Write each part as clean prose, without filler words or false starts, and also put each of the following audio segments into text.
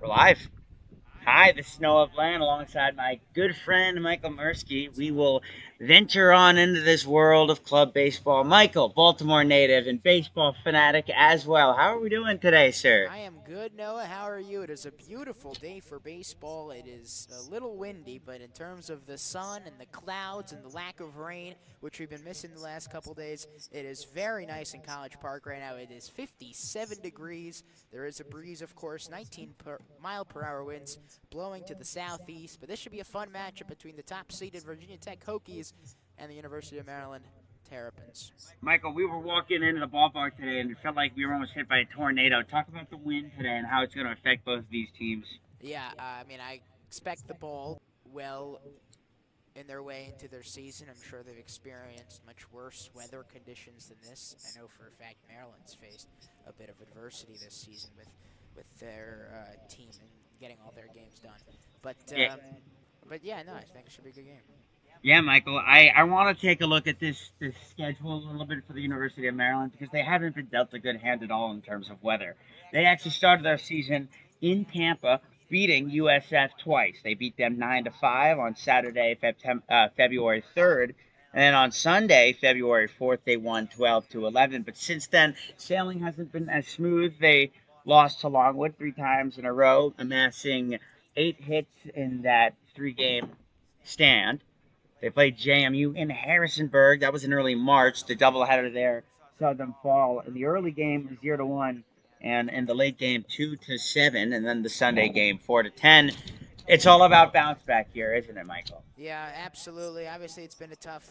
We're live. Hi, this is Noah Bland alongside my good friend Michael Mursky. We will venture on into this world of club baseball. Michael, Baltimore native and baseball fanatic as well. How are we doing today, sir? I am good, Noah. How are you? It is a beautiful day for baseball. It is a little windy, but in terms of the sun and the clouds and the lack of rain, which we've been missing the last couple days, it is very nice in College Park right now. It is 57 degrees. There is a breeze, of course, 19 mile per hour winds blowing to the southeast. But this should be a fun matchup between the top seeded Virginia Tech Hokies and the University of Maryland Terrapins. Michael, we were walking into the ballpark today and it felt like we were almost hit by a tornado. Talk about the wind today and how it's going to affect both of these teams. Yeah, I expect the ball well in their way into their season. I'm sure they've experienced much worse weather conditions than this. I know for a fact Maryland's faced a bit of adversity this season with their team and getting all their games done. But Yeah, um, but yeah, no, I think it should be a good game. Yeah, Michael, I want to take a look at this schedule a little bit for the University of Maryland because they haven't been dealt a good hand at all in terms of weather. They actually started their season in Tampa, beating USF twice. They beat them 9-5 on Saturday, February 3rd, and then on Sunday, February 4th, they won 12-11. But since then, sailing hasn't been as smooth. They lost to Longwood 3 times in a row, amassing 8 hits in that 3-game stand. They played JMU in Harrisonburg. That was in early March. The doubleheader there saw them fall in the early game 0-1, and in the late game 2-7, and then the Sunday game 4-10. It's all about bounce back here, isn't it, Michael? Yeah, absolutely. Obviously, it's been a tough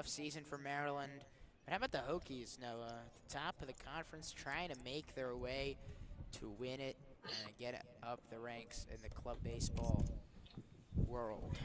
season for Maryland. But how about the Hokies, Noah? At the top of the conference, trying to make their way to win it and get up the ranks in the club baseball world.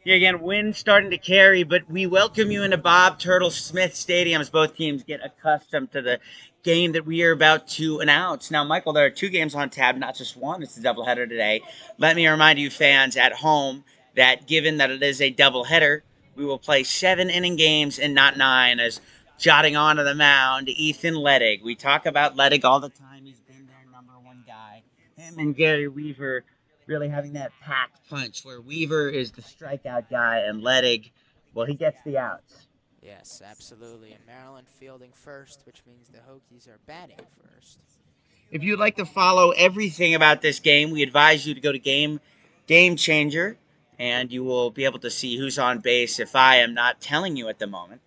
Yeah, again, wind starting to carry, but we welcome you into Bob Turtle Smith Stadium as both teams get accustomed to the game that we are about to announce. Now, Michael, there are 2 games on tab, not just one. It's a doubleheader today. Let me remind you, fans at home, that given that it is a doubleheader, we will play 7 inning games and not 9. As jotting onto the mound, Ethan Ledig. We talk about Ledig all the time. He's been their #1 guy. Him and Gary Weaver really having that packed punch where Weaver is the strikeout guy and Ledig, well, he gets the outs. Yes, absolutely. And Maryland fielding first, which means the Hokies are batting first. If you'd like to follow everything about this game, we advise you to go to Game Changer, and you will be able to see who's on base if I am not telling you at the moment.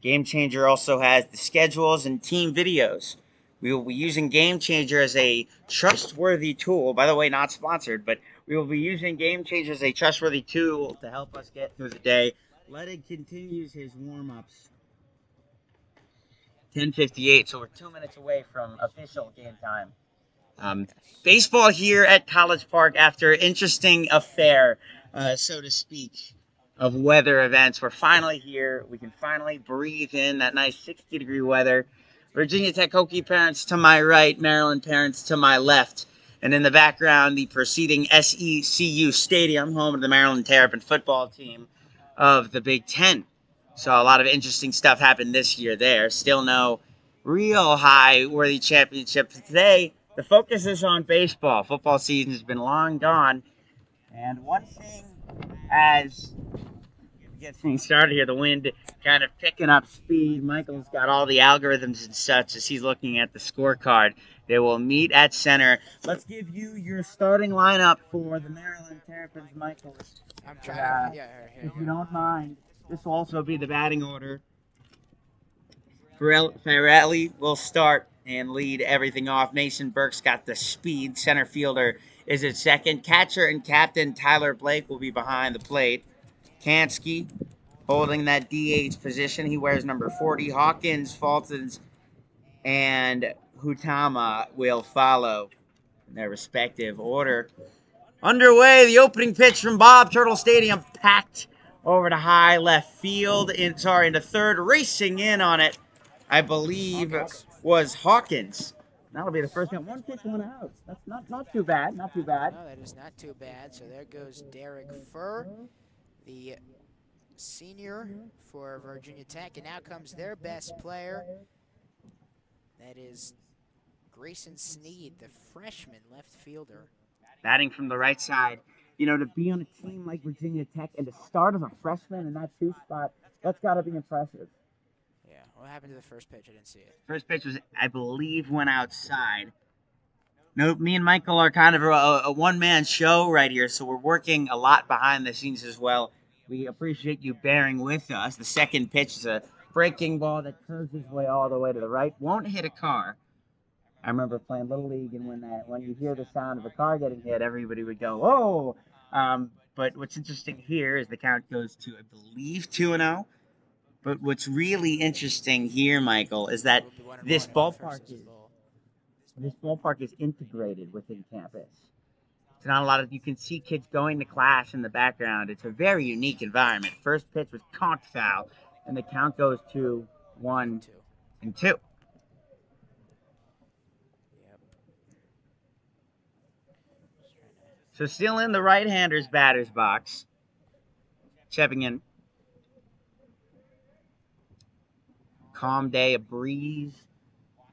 Game Changer also has the schedules and team videos. We will be using Game Changer as a trustworthy tool. By the way, not sponsored, but we will be using Game Changer as a trustworthy tool to help us get through the day. Let it continues his warm ups. 10:58, so we're 2 minutes away from official game time. Um, Yes. Baseball here at College Park after an interesting affair, so to speak, of weather events. We're finally here. We can finally breathe in that nice 60-degree weather. Virginia Tech Hokie parents to my right, Maryland parents to my left. And in the background, the preceding SECU Stadium, home of the Maryland Terrapin football team of the Big Ten. So a lot of interesting stuff happened this year there. Still no real high worthy championship today. The focus is on baseball. Football season has been long gone. And one thing as we get things started here, the wind kind of picking up speed. Michael's got all the algorithms and such as he's looking at the scorecard. They will meet at center. Let's give you your starting lineup for the Maryland Terrapins, Michael. I'm And, trying. Yeah, if here you you go. don't mind, this will also be the batting order. Farrelly will start and lead everything off. Mason Burke's got the speed. Center fielder is at second. Catcher and captain Tyler Blake will be behind the plate. Kansky holding that DH position. He wears number 40. Hawkins, Fultons, and Hutama will follow in their respective order. Underway, the opening pitch from Bob Turtle Stadium, packed over to high left field. Into third, racing in on it, I believe, Hawkins. was Hawkins. That'll be the first one. One pitch, one out. That's not too bad. Not too bad. No, that is not too bad. So there goes Derek Furr, the senior for Virginia Tech. And now comes their best player. That is Grayson Sneed, the freshman left fielder. Batting from the right side. You know, to be on a team like Virginia Tech and to start as a freshman in that 2 spot, that's got to be impressive. Yeah, what happened to the first pitch? I didn't see it. First pitch was, I believe, went outside. Nope, me and Michael are kind of a one-man show right here, so we're working a lot behind the scenes as well. We appreciate you bearing with us. The second pitch is a breaking ball that curves his way all the way to the right. Won't hit a car. I remember playing Little League, and when you hear the sound of a car getting hit, everybody would go, "Whoa!" But what's interesting here is the count goes to, I believe, 2-0. But what's really interesting here, Michael, is that It would be 1-1 this if the first ballpark is a is goal. this ballpark is integrated within campus. It's not a lot of, you can see kids going to class in the background. It's a very unique environment. First pitch was conked foul, and the count goes to 1-2. Yep. So still in the right-hander's batter's box. Stepping in. Calm day, a breeze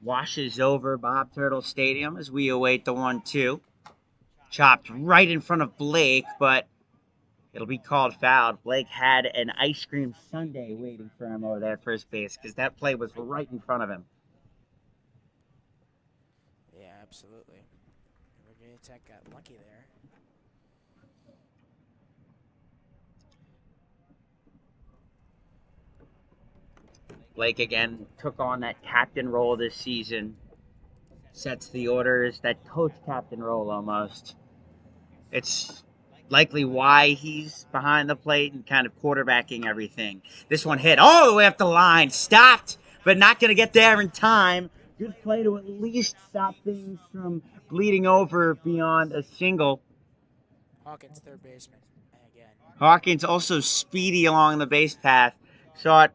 washes over Bob Turtle Stadium as we await the 1-2. Chopped right in front of Blake, but it'll be called foul. Blake had an ice cream sundae waiting for him over there at first base because that play was right in front of him. Yeah, absolutely. Virginia Tech got lucky there. Blake again took on that captain role this season. Sets the orders, that coach captain role almost. It's likely why he's behind the plate and kind of quarterbacking everything. This one hit all the way up the line, stopped, but not going to get there in time. Good play to at least stop things from bleeding over beyond a single. Hawkins, third baseman, again. Hawkins also speedy along the base path. Saw it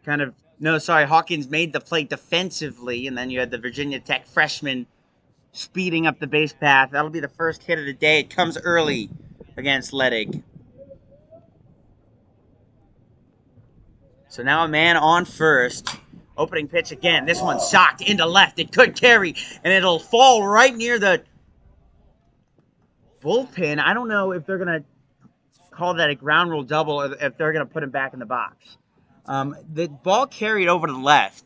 kind of, no, sorry, Hawkins made the play defensively, and then you had the Virginia Tech freshman speeding up the base path. That'll be the first hit of the day. It comes early against Ledig. So now a man on first. Opening pitch again. This one socked into left. It could carry, and it'll fall right near the bullpen. I don't know if they're going to call that a ground rule double or if they're going to put him back in the box. The ball carried over to the left,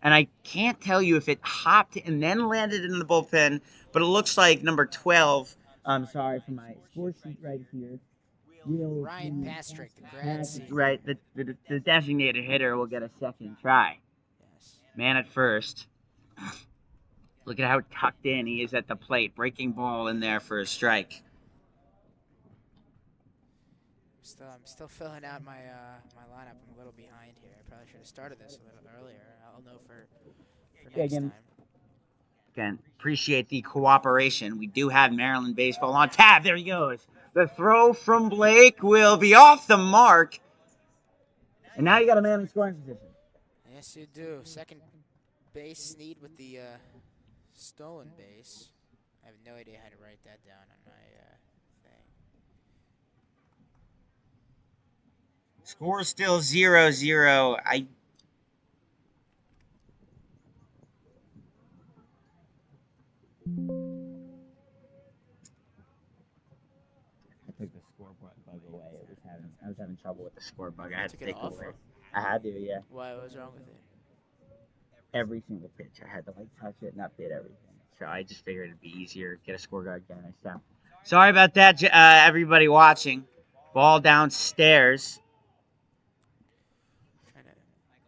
and I can't tell you if it hopped and then landed in the bullpen, but it looks like number 12. I'm sorry for my score sheet right here. Ryan Pastrick, the grad senior. Right, the designated hitter will get a second try. Yes. Man at first. Look at how tucked in he is at the plate. Breaking ball in there for a strike. I'm still filling out my my lineup. I'm a little behind here. I probably should have started this a little earlier. I'll know for next time. Again, appreciate the cooperation. We do have Maryland baseball on tap. There he goes. The throw from Blake will be off the mark. And now you got a man in scoring position. Yes, you do. Second base, Sneed with the stolen base. I have no idea how to write that down on my thing. Score still 0-0. I took the score bug away. I was having trouble with the score bug. I had to take it away. I had to, yeah. Why? What was wrong with it? Every single pitch, I had to touch it and update everything. So I just figured it'd be easier, get a score guard guy next time. Sorry about that, everybody watching. Ball downstairs.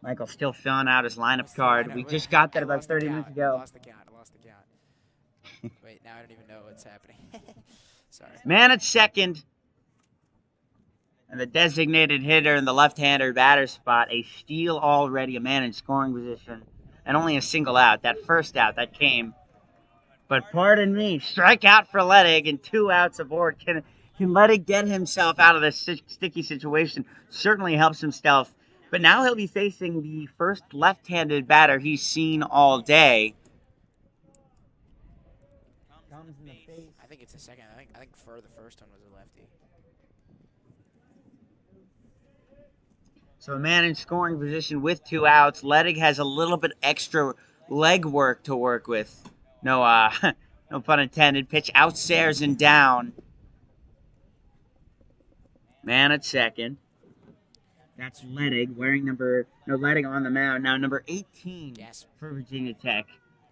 Michael's still filling out his lineup card. We just got that about 30 minutes ago. I lost the count. Wait, now I don't even know what's happening. Sorry. Man at second. And the designated hitter in the left-hander batter spot. A steal already, a man in scoring position. And only a single out. That first out that came. But pardon me, strikeout for Ledig and 2 outs aboard. Can Ledig get himself out of this sticky situation? Certainly helps himself. But now he'll be facing the first left-handed batter he's seen all day. I think it's the second. I think for the first one was a lefty. So a man in scoring position with 2 outs. Ledig has a little bit extra leg work to work with. No, no pun intended. Pitch outstairs and down. Man at second. That's Ledig wearing Ledig on the mound. Now number 18 Gasp. for Virginia Tech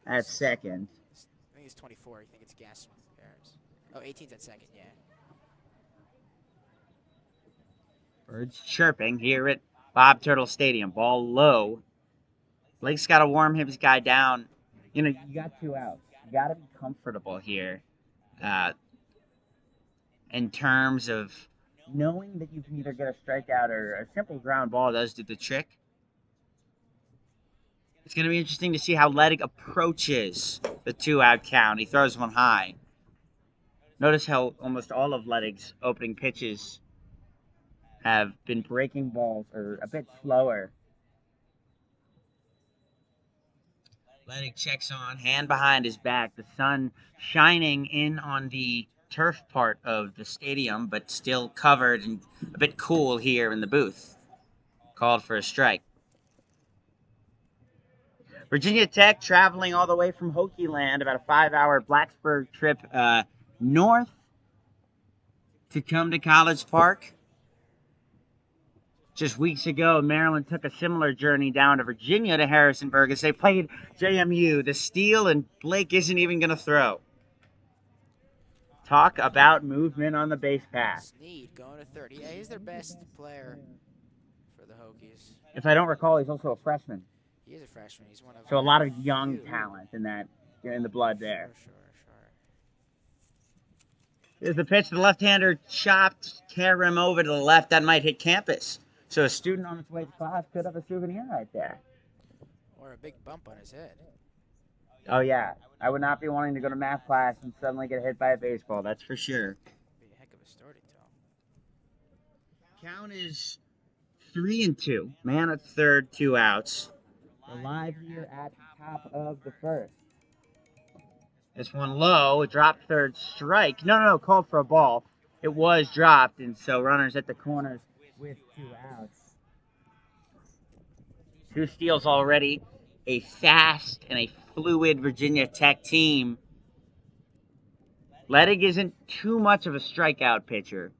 at second. I think it's 24. I think it's Gasp. Oh, 18's at second, yeah. Birds chirping here at Bob Turtle Stadium. Ball low. Blake's got to warm his guy down. You know, you got 2 outs. You got to be comfortable here in terms of knowing that you can either get a strikeout or a simple ground ball does do the trick. It's going to be interesting to see how Ledig approaches the 2-out count. He throws one high. Notice how almost all of Ledig's opening pitches have been breaking balls or a bit slower. Ledig checks on, hand behind his back, the sun shining in on the turf part of the stadium, but still covered and a bit cool here in the booth. Called for a strike. Virginia Tech traveling all the way from Hokie Land, about a 5-hour Blacksburg trip north to come to College Park. Just weeks ago, Maryland took a similar journey down to Virginia to Harrisonburg as they played JMU. The steal, and Blake isn't even going to throw. Talk about movement on the base path. Snead going to 30. Yeah, he's their best player for the Hokies. If I don't recall, he's also a freshman. He is a freshman. He's one of so a lot of young talent in the blood there. Sure. Here's the pitch. The left-hander chopped Karam over to the left. That might hit campus. So a student on his way to class could have a souvenir right there. Or a big bump on his head. Oh, yeah. I would not be wanting to go to math class and suddenly get hit by a baseball. That's for sure. Be a heck of a story to tell. Count is 3-2. Man at third, 2 outs. We're live here at the top of the first. This one low, dropped third, strike. No, called for a ball. It was dropped, and so runners at the corners with 2 outs. 2 steals already. A fast and a fluid Virginia Tech team. Ledig isn't too much of a strikeout pitcher.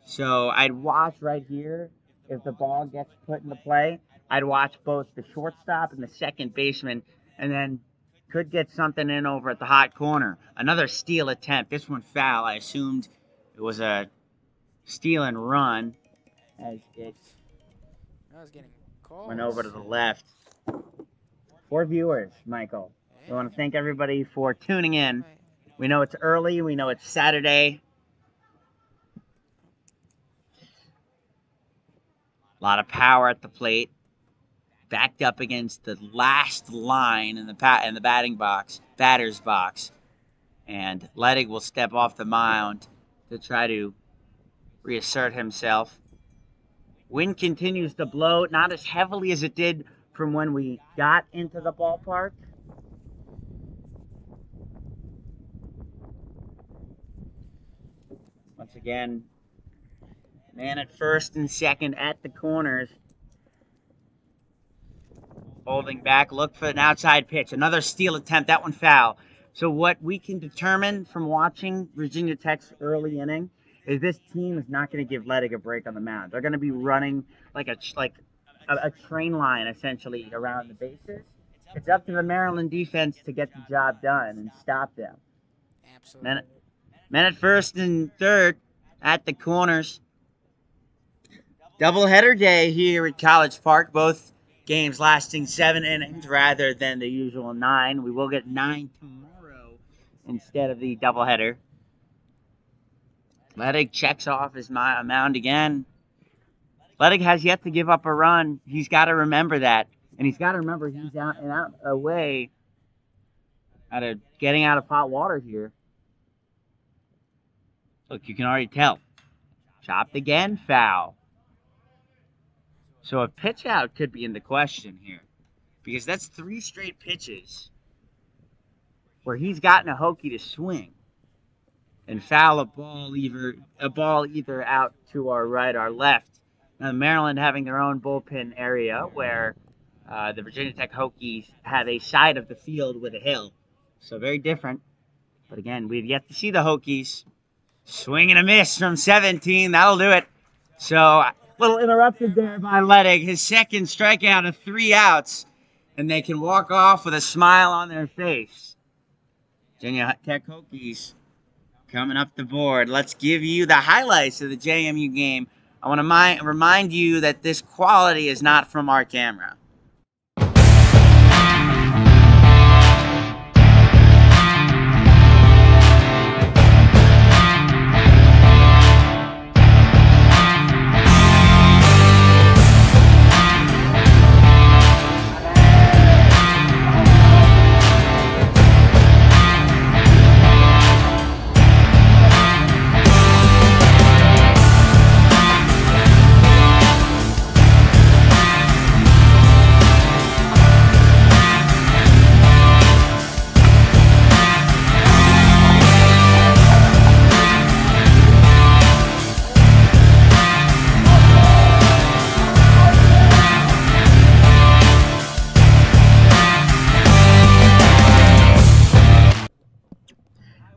So I'd watch right here if the ball gets put into play. I'd watch both the shortstop and the second baseman, and then could get something in over at the hot corner. Another steal attempt. This one foul. I assumed it was a steal and run as it went over to the left. 4 viewers, Michael. We want to thank everybody for tuning in. We know it's early. We know it's Saturday. A lot of power at the plate. Backed up against the last line in the batter's box. And Ledig will step off the mound to try to reassert himself. Wind continues to blow, not as heavily as it did from when we got into the ballpark. Once again, man at first and second at the corners. Holding back, look for an outside pitch. Another steal attempt, that one foul. So what we can determine from watching Virginia Tech's early inning is this team is not going to give Ledig a break on the mound. They're going to be running like a train line, essentially, around the bases. It's up to the Maryland defense to get the job done and stop them. Absolutely. Men at first and third at the corners. Doubleheader day here at College Park. Both games lasting 7 innings rather than the usual 9. We will get 9 tomorrow instead of the doubleheader. Ledig checks off his mound again. Ledig has yet to give up a run. He's got to remember that. And he's got to remember he's out of getting out of hot water here. Look, you can already tell. Chopped again, foul. So a pitch out could be in the question here. Because that's 3 straight pitches where he's gotten a Hokie to swing and foul a ball either out to our right or left. Now, Maryland having their own bullpen area where the Virginia Tech Hokies have a side of the field with a hill. So very different. But again, we've yet to see the Hokies. Swing and a miss from 17. That'll do it. So a little interrupted there by Ledig. His second strikeout of 3 outs. And they can walk off with a smile on their face. Virginia Tech Hokies coming up the board. Let's give you the highlights of the JMU game. I want to remind you that this quality is not from our camera.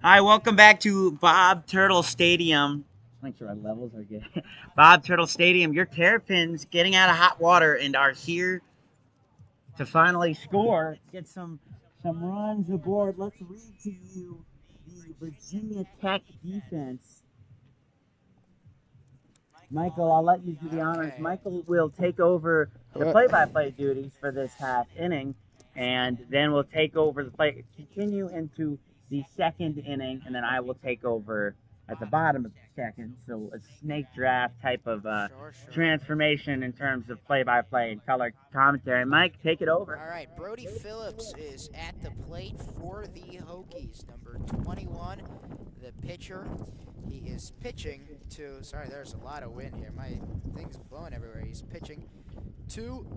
Hi, welcome back to Bob Turtle Stadium. Make sure our levels are good. Bob Turtle Stadium. Your Terrapins getting out of hot water and are here to finally score, get some runs aboard. Let's read to you the Virginia Tech defense. Michael, I'll let you do the honors. Michael will take over the play-by-play duties for this half inning, and then we'll take over continue into the second inning, and then I will take over at the bottom of the second. So a snake draft type of transformation in terms of play-by-play and color commentary. Mike, take it over. All right, Brody Phillips is at the plate for the Hokies. Number 21, the pitcher. He is pitching to, sorry, there's a lot of wind here. My thing's blowing everywhere. He's pitching to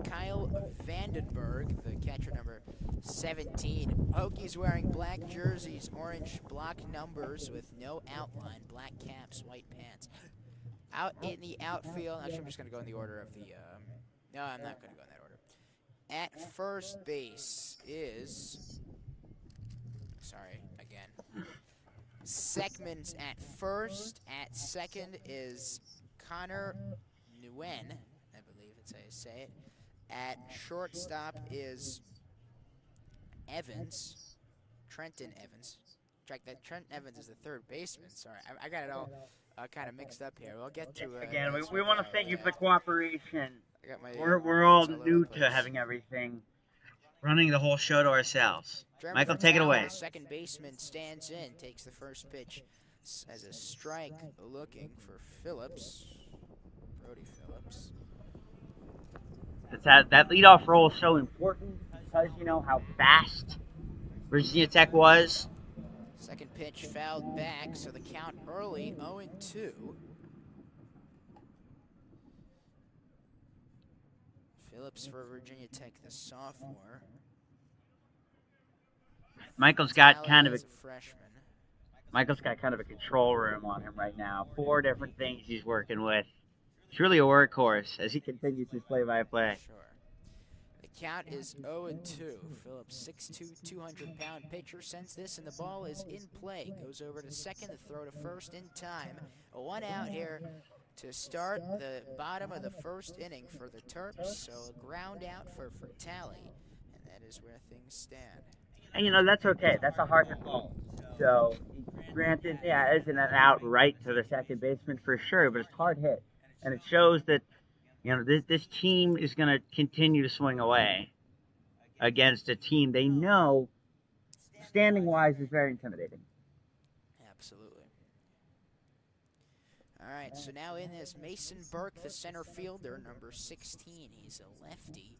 Kyle Vandenberg, the catcher, number 17. Hokies wearing black jerseys, orange block numbers with no outline, black caps, white pants. Out in the outfield, actually I'm just going to go in the order of the, no, I'm not going to go in that order. At first base is, sorry, again. Sekman's at first. At second is Connor Nguyen, I believe that's how you say it. At shortstop is Evans, Trenton Evans. Trenton Evans is the third baseman. Sorry, I got it all kind of mixed up here. We'll get to again. We want to thank you for the cooperation. My, we're all new to having everything, running the whole show to ourselves. Jeremy Michael, take it away. The second baseman stands in, takes the first pitch as a strike, looking for Phillips. Brody Phillips. That leadoff role is so important because you know how fast Virginia Tech was. Second pitch fouled back, so the count early, 0-2. Phillips for Virginia Tech, the sophomore. Michael's got kind of a freshman. Michael's got kind of a control room on him right now. 4 different things he's working with. It's really a workhorse as he continues his play-by-play. Sure. The count is 0-2. Phillips, 6'2", 200-pound pitcher, sends this, and the ball is in play. Goes over to second, the throw to first in time. A 1 out here to start the bottom of the first inning for the Terps. So a ground out for Tally, and that is where things stand. And, you know, that's okay. That's a hard hit ball. So, granted, yeah, it isn't an out right to the second baseman for sure, but it's hard hit. And it shows that, you know, this team is going to continue to swing away against a team they know, standing-wise, is very intimidating. Absolutely. All right, so now in is Mason Burke, the center fielder, number 16. He's a lefty.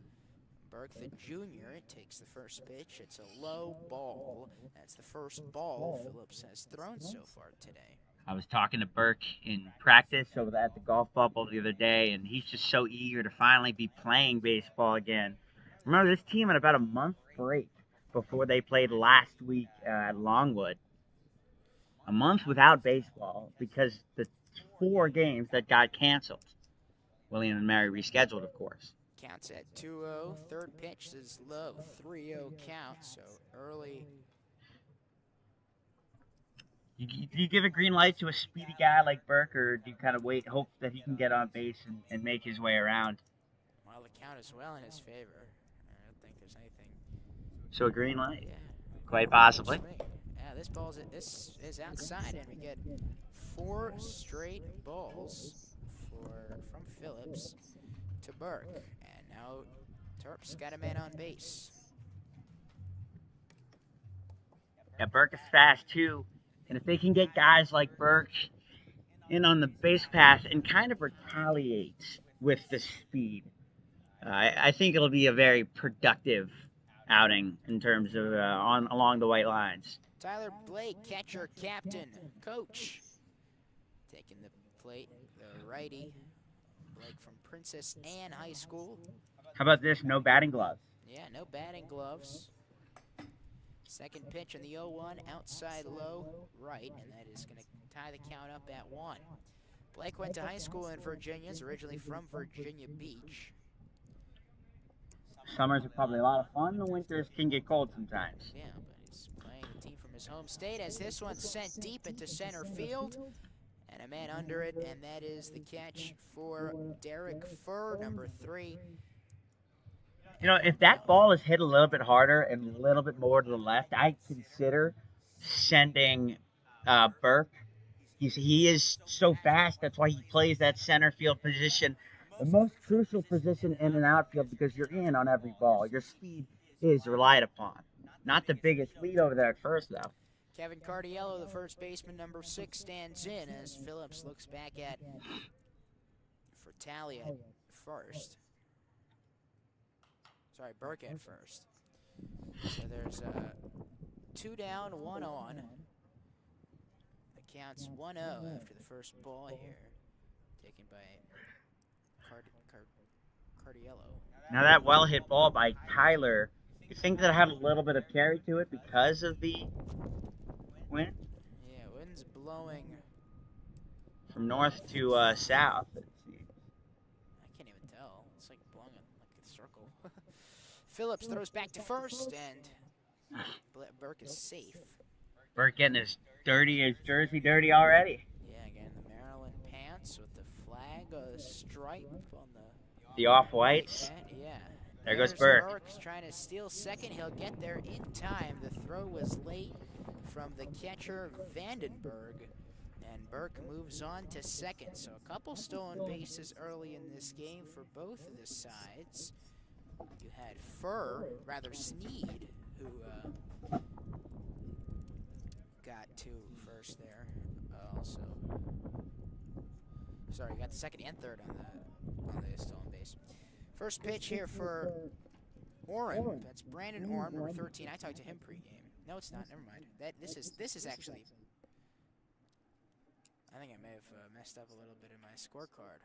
Burke, the junior, takes the first pitch. It's a low ball. That's the first ball Phillips has thrown so far today. I was talking to Burke in practice over at the golf bubble the other day, and he's just so eager to finally be playing baseball again. Remember, this team had about a month break before they played last week at Longwood. A month without baseball because the 4 games that got canceled. William and Mary rescheduled, of course. Counts at 2-0. Third pitch is low, 3-0 count, so early. Do you give a green light to a speedy guy like Burke, or do you kind of wait, hope that he can get on base and make his way around? Well, the count is well in his favor. I don't think there's anything. So a green light, Yeah. quite possibly. Swing. Yeah, this is outside, and we get 4 straight balls from Phillips to Burke, and now Terp's got a man on base. Yeah, Burke is fast too, and if they can get guys like Burke in on the base path and kind of retaliate with the speed, I think it'll be a very productive outing in terms of along the white lines. Tyler Blake, catcher, captain, coach, taking the plate, the righty. Blake from Princess Anne High School. How about this? No batting gloves. Yeah, no batting gloves. Second pitch on the 0-1, outside low, right, and that is going to tie the count up at 1. Blake went to high school in Virginia, is originally from Virginia Beach. Summers are probably a lot of fun. The winters can get cold sometimes. Yeah, but he's playing the team from his home state as this one's sent deep into center field. And a man under it, and that is the catch for Derek Furr, number 3. You know, if that ball is hit a little bit harder and a little bit more to the left, I consider sending Burke. He is so fast. That's why he plays that center field position, the most crucial position in an outfield, because you're in on every ball. Your speed is relied upon. Not the biggest lead over there at first, though. Kevin Cardiello, the first baseman, number 6, stands in as Phillips looks back at Fratelli at first. Sorry, Burke at first. So there's 2 down, 1 on. The count's 1-0 after the first ball here, taken by Cardiello. Now that well-hit ball by Tyler, you think that had a little bit of carry to it because of the wind? Yeah, wind's blowing from north to south. I can't even tell. It's like blowing like a circle. Phillips throws back to first, and Burke is safe. Burke getting his jersey dirty already. Yeah, again, the Maryland pants with the flag stripe on the off-whites. Yeah. There goes Burke. Burke's trying to steal second. He'll get there in time. The throw was late from the catcher Vandenberg, and Burke moves on to second. So a couple stolen bases early in this game for both of the sides. You had Sneed, who got 2 first there. Also, sorry, got the second and third on the stolen base. First pitch here for Orem. That's Brandon Orem, number 13. I talked to him pregame. No, it's not. Never mind. This is actually. I think I may have messed up a little bit in my scorecard.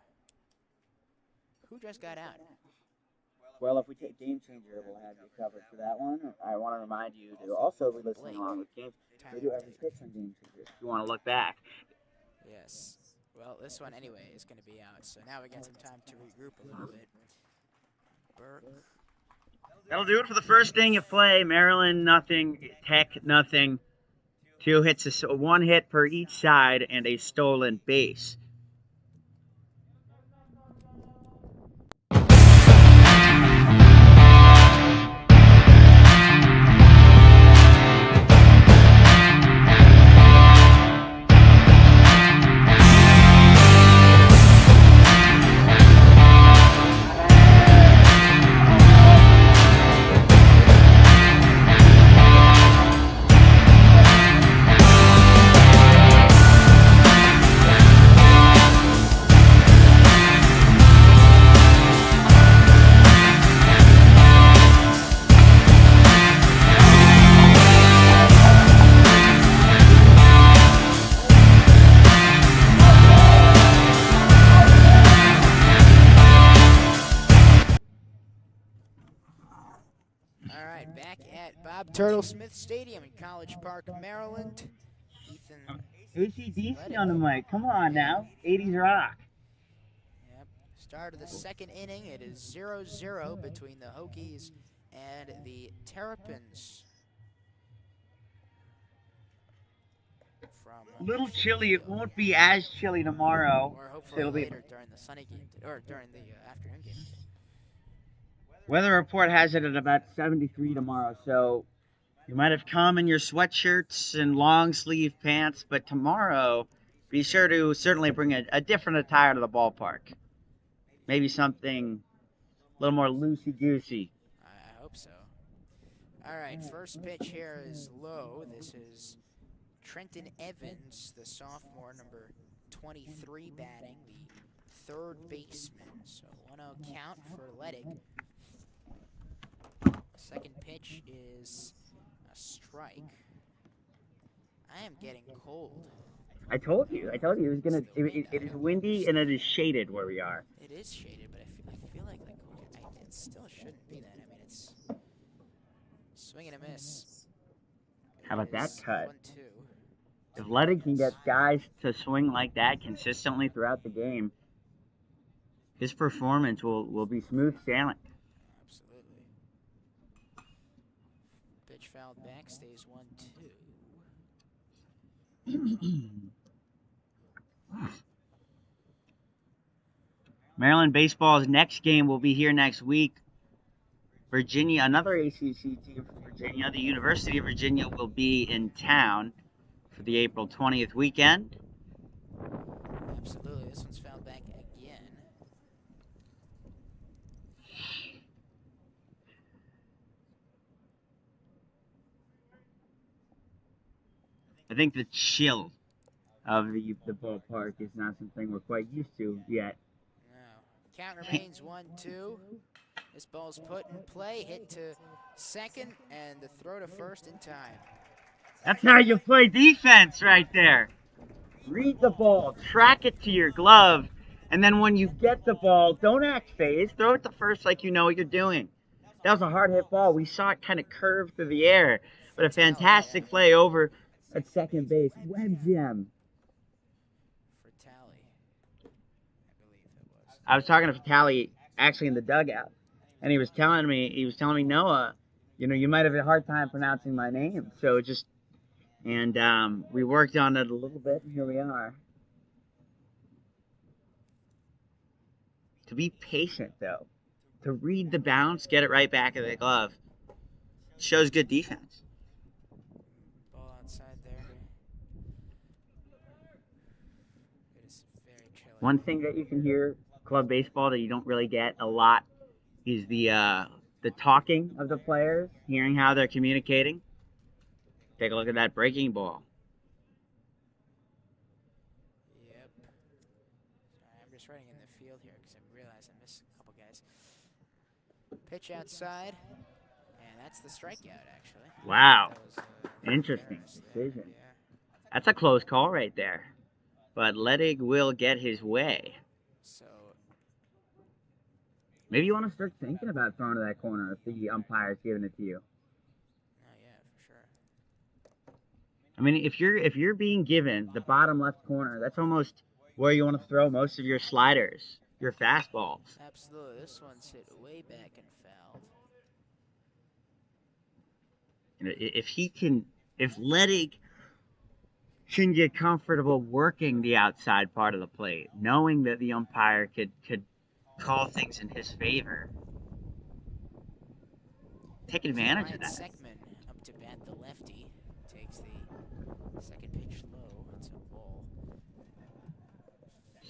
Who just got out? Well, if we take Game Changer, we'll have you covered for that one. I want to remind you to also be listening along with Game. We do every pitch on Game Changer if you want to look back. Yes. Well, this one anyway is going to be out, so now we got some time to regroup a little bit. Burke. That'll do it for the first inning of play. Maryland, nothing. Tech, nothing. 2 hits, 1 hit per each side, and a stolen base. Turtle Smith Stadium in College Park, Maryland. AC/DC on the mic. Come on now. 80s rock. Yep. Start of the second inning. It is 0-0 between the Hokies and the Terrapins from A little City chilly. It Field. won't be as chilly tomorrow. Or So hopefully it'll be. later during the sunny game, or during the afternoon game today. Weather report has it at about 73 tomorrow. So you might have come in your sweatshirts and long sleeve pants, but tomorrow, be sure to certainly bring a different attire to the ballpark. Maybe something a little more loosey goosey. I hope so. All right, first pitch here is low. This is Trenton Evans, the sophomore, number 23 batting, the third baseman. So 1-0 count for Ledig. Second pitch is a strike. I am getting cold. I told you it was gonna. It's the wind. It is windy and it is shaded where we are. It is shaded, but I feel like it still shouldn't be that. I mean, it's swing and a miss. How about that cut? 1-2. If Ledig can get guys to swing like that consistently throughout the game, his performance will be smooth sailing. Absolutely. Pitch fouled back, stays 1-2. Maryland baseball's next game will be here next week. Virginia, another ACC team from Virginia, the University of Virginia, will be in town for the April 20th weekend. Absolutely. This one's fouled back again. I think the chill of the ballpark is not something we're quite used to yet. No. Count remains 1-2. This ball's put in play, hit to second, and the throw to first in time. That's how you play defense right there. Read the ball, track it to your glove, and then when you get the ball, don't act phased. Throw it to first like you know what you're doing. That was a hard hit ball. We saw it kind of curve through the air, but a fantastic play over at second base. Web gem. For Tally, I believe it was. I was talking to Tally actually in the dugout, and he was telling me, Noah, you might have a hard time pronouncing my name, so just. And we worked on it a little bit, and here we are. To be patient, though. To read the bounce, get it right back in the glove. Shows good defense. Ball outside there. It is very chilly. One thing that you can hear club baseball that you don't really get a lot is the talking of the players, hearing how they're communicating. Take a look at that breaking ball. Yep. Sorry, I'm just running in the field here because I realized I missed a couple guys. Pitch outside, and that's the strikeout, actually. Wow. That was, Interesting errors there, decision. yeah. That's a close call right there. But Ledig will get his way. So, Maybe you want to start thinking about throwing to that corner if the umpire's giving it to you. yeah, for sure. I mean, if you're being given the bottom left corner, that's almost where you want to throw most of your sliders, your fastballs. Absolutely. This one's hit way back and fouled. If Ledig can get comfortable working the outside part of the plate, knowing that the umpire could call things in his favor, take advantage of that. Sekman up to bat, the lefty takes the second pitch low. It's a ball.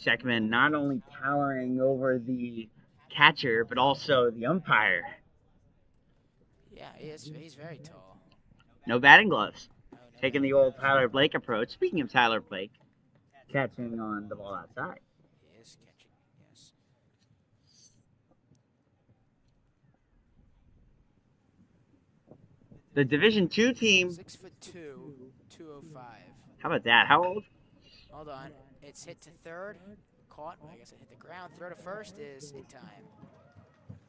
Sekman not only towering over the catcher, but also the umpire. Yeah, he's very tall. No batting gloves. No, Taking the old Tyler Blake approach. Speaking of Tyler Blake, catching on the ball outside. He is catching, yes. The Division II team. 6'2", 205. How about that? How old? Hold on. It's hit to third. Caught. I guess it hit the ground. Throw to first is in time.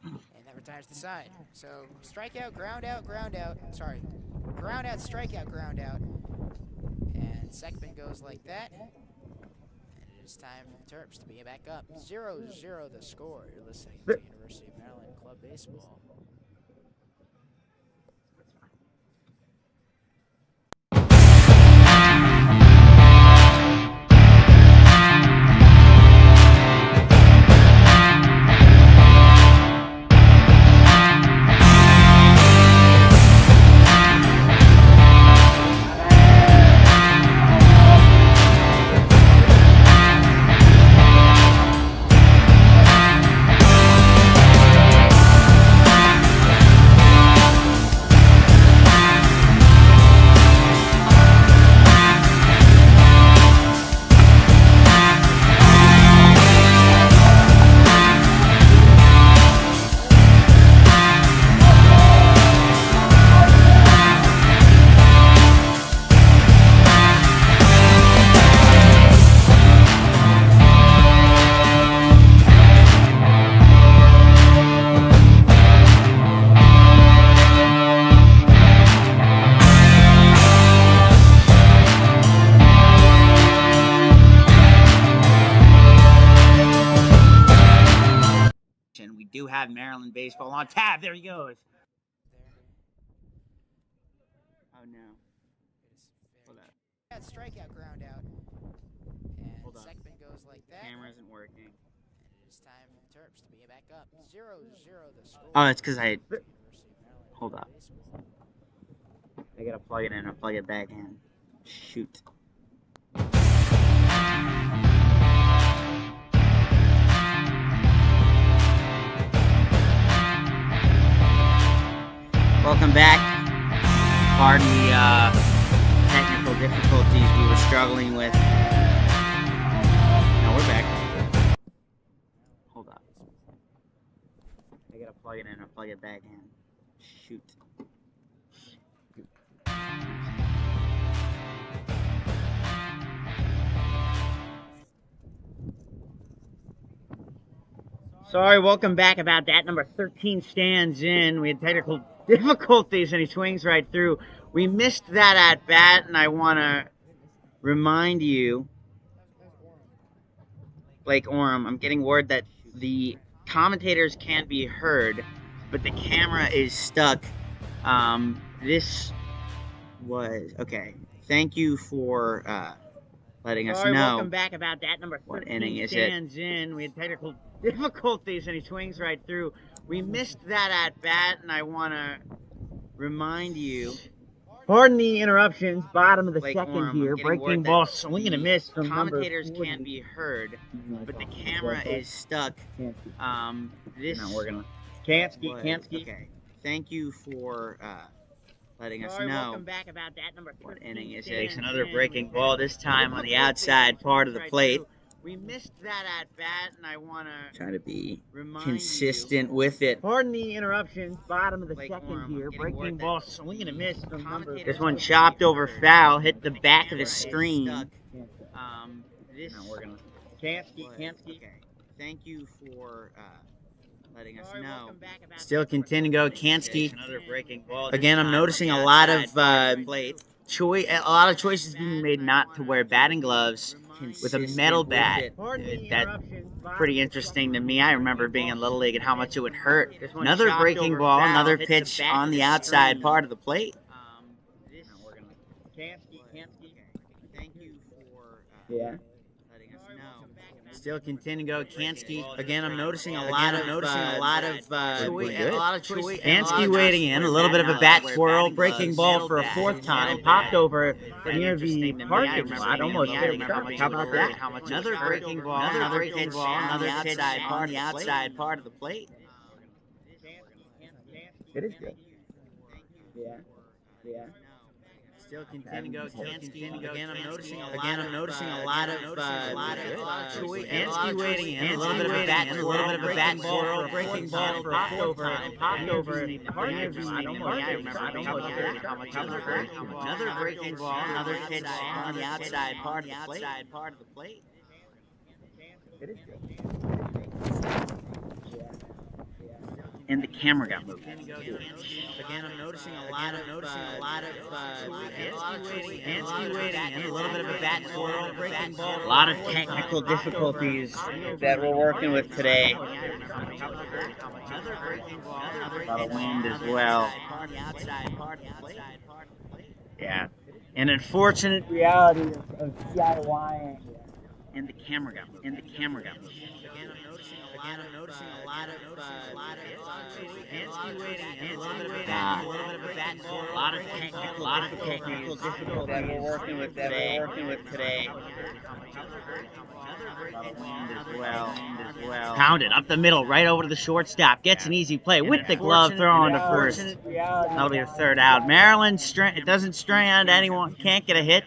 And that retires the side. So, strikeout, ground out, ground out. Sorry. Ground out, strikeout, ground out. And Sekman goes like that. And it is time for the Terps to be back up. 0-0 the score. You're listening to University of Maryland Club Baseball. We do have Maryland baseball on tab. There he goes. Oh no. Hold up. That strikeout, ground out. And Hold on. Sekman goes like that. Camera isn't working. And it is time for the Terps to be back up. 0-0 the score. Oh, it's because I. University of Maryland Hold Club up. Baseball. I gotta plug it in or plug it back in. Shoot. Welcome back. Pardon the technical difficulties we were struggling with. Now we're back. Hold up. I gotta plug it in or plug it back in. Shoot. Sorry, welcome back about that. Number 13 stands in. We had technical difficulties and he swings right through. We missed that at bat, and I want to remind you, Blake Orem, I'm getting word that the commentators can be heard, but the camera is stuck. This was okay. Thank you for letting us know. Welcome back about that. Number 13 what inning is stands in. We had technical difficulties and he swings right through. We missed that at bat, and I want to remind you. Pardon the interruptions. Bottom of the second here. Breaking ball, swing and a miss from commentators can be heard, but the camera is stuck. This not working. Kansky. Okay. Thank you for letting us know. Welcome back about that. Number what inning is it? Takes another breaking ball. This time on the outside part of the plate. We missed that at bat, and I want to try to be consistent with it. Pardon the interruptions. Bottom of the second here. Breaking ball, swing and a miss from this one chopped over foul, hit the back of the screen. This not working. Kansky. Okay. Thank you for letting us know. Still continue to go. Kansky. Another breaking ball. Again, I'm noticing a lot of choices being made not to wear batting gloves with a metal bat. That's pretty interesting to me. I remember being in Little League and how much it would hurt. Another breaking ball, another pitch on the outside part of the plate. Thank you for letting us know. Still continue to go. Kansky. Again, I'm noticing a lot of choice. Kansky waiting in. A little bit of a bat twirl. Breaking ball for a fourth time. Popped over near the parking lot. Almost there. How about that? Another breaking ball. Another pitch on the outside part of the plate. It is good. Yeah. Still continue to go. Kansky. Again, I'm noticing a lot of choice. Kansky waiting in. A little bit of a bat twirl. Breaking ball for a fourth time. Popped over near the parking lot. Almost there. Another breaking ball. Another pitch on the outside part of the plate. It is good. and the camera got moved. Again, I'm noticing a lot of anti-waiting, and a little bit of a bat swirl, a lot of technical difficulties that we're working with today. A lot of wind as well. Yeah, an unfortunate reality of DIYing, and the camera got moved. Again, I'm noticing a lot of anti-waiting, and a little bit of a bat swirl, a lot of technical difficulties that we're working with today. A lot of wind as well. Pounded up the middle, right over to the shortstop. Gets an easy play with the glove throw on to first. That'll be a third out. Maryland, it doesn't strand anyone, can't get a hit.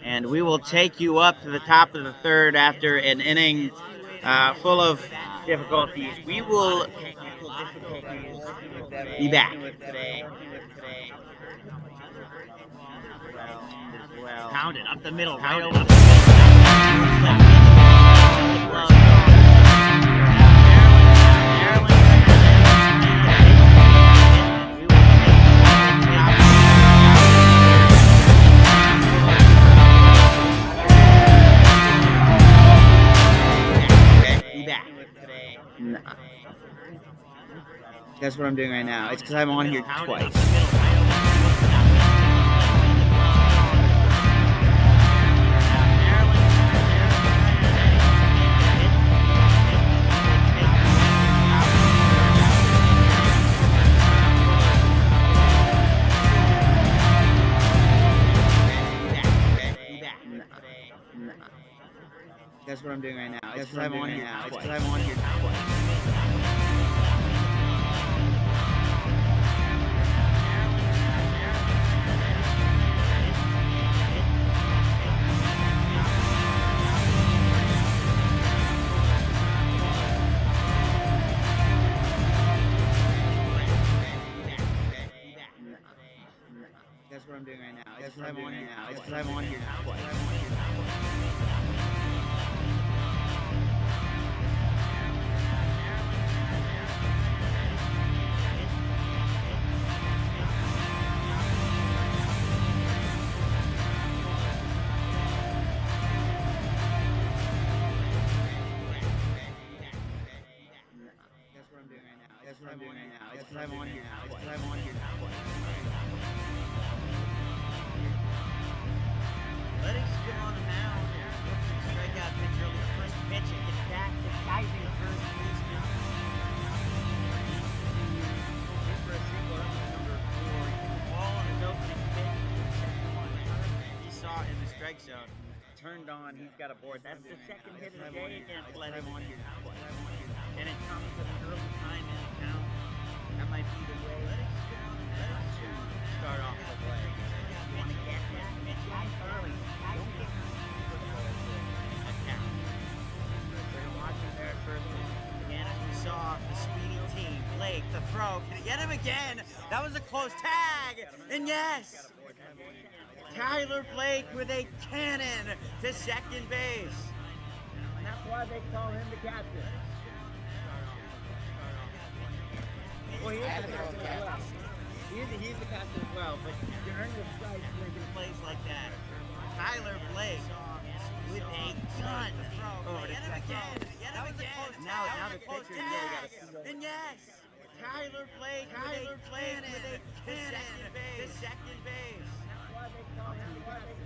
And we will take you up to the top of the third after an inning full of difficulties. We will be back. Pounded up the middle, right over the That's what I'm doing right now. It's because I'm on here twice. That's what I'm doing right now. It's because I'm on here twice. That's what I'm doing right now. It's because I'm on here twice. Letting skip on the mound. Strikeout pitch early. First pitch. It gets back to diving first baseman. In for a single. Number 4. He hit the ball on his opening pitch. Second one. He saw in the strike zone. Turned on. He's got a board. That's the second hit of the day against Letting. And it comes at an early time in the count. That might be the way to start off the play. You want to get this pitch early. Don't get a count. We're watching there first. Again, as we saw the speedy team, Blake, the throw. Can he get him again? That was a close tag. And yes, Tyler Blake with a cannon to second base. And that's why they call him the captain. Well, he is the captain as well. He's the captain as well, but you earn the stripes making plays like that. Tyler Blake with a gun over to second. That was a close tag. Now the pitcher really got to see. And yes, Tyler Blake with a cannon to second base. That's why they call him the captain.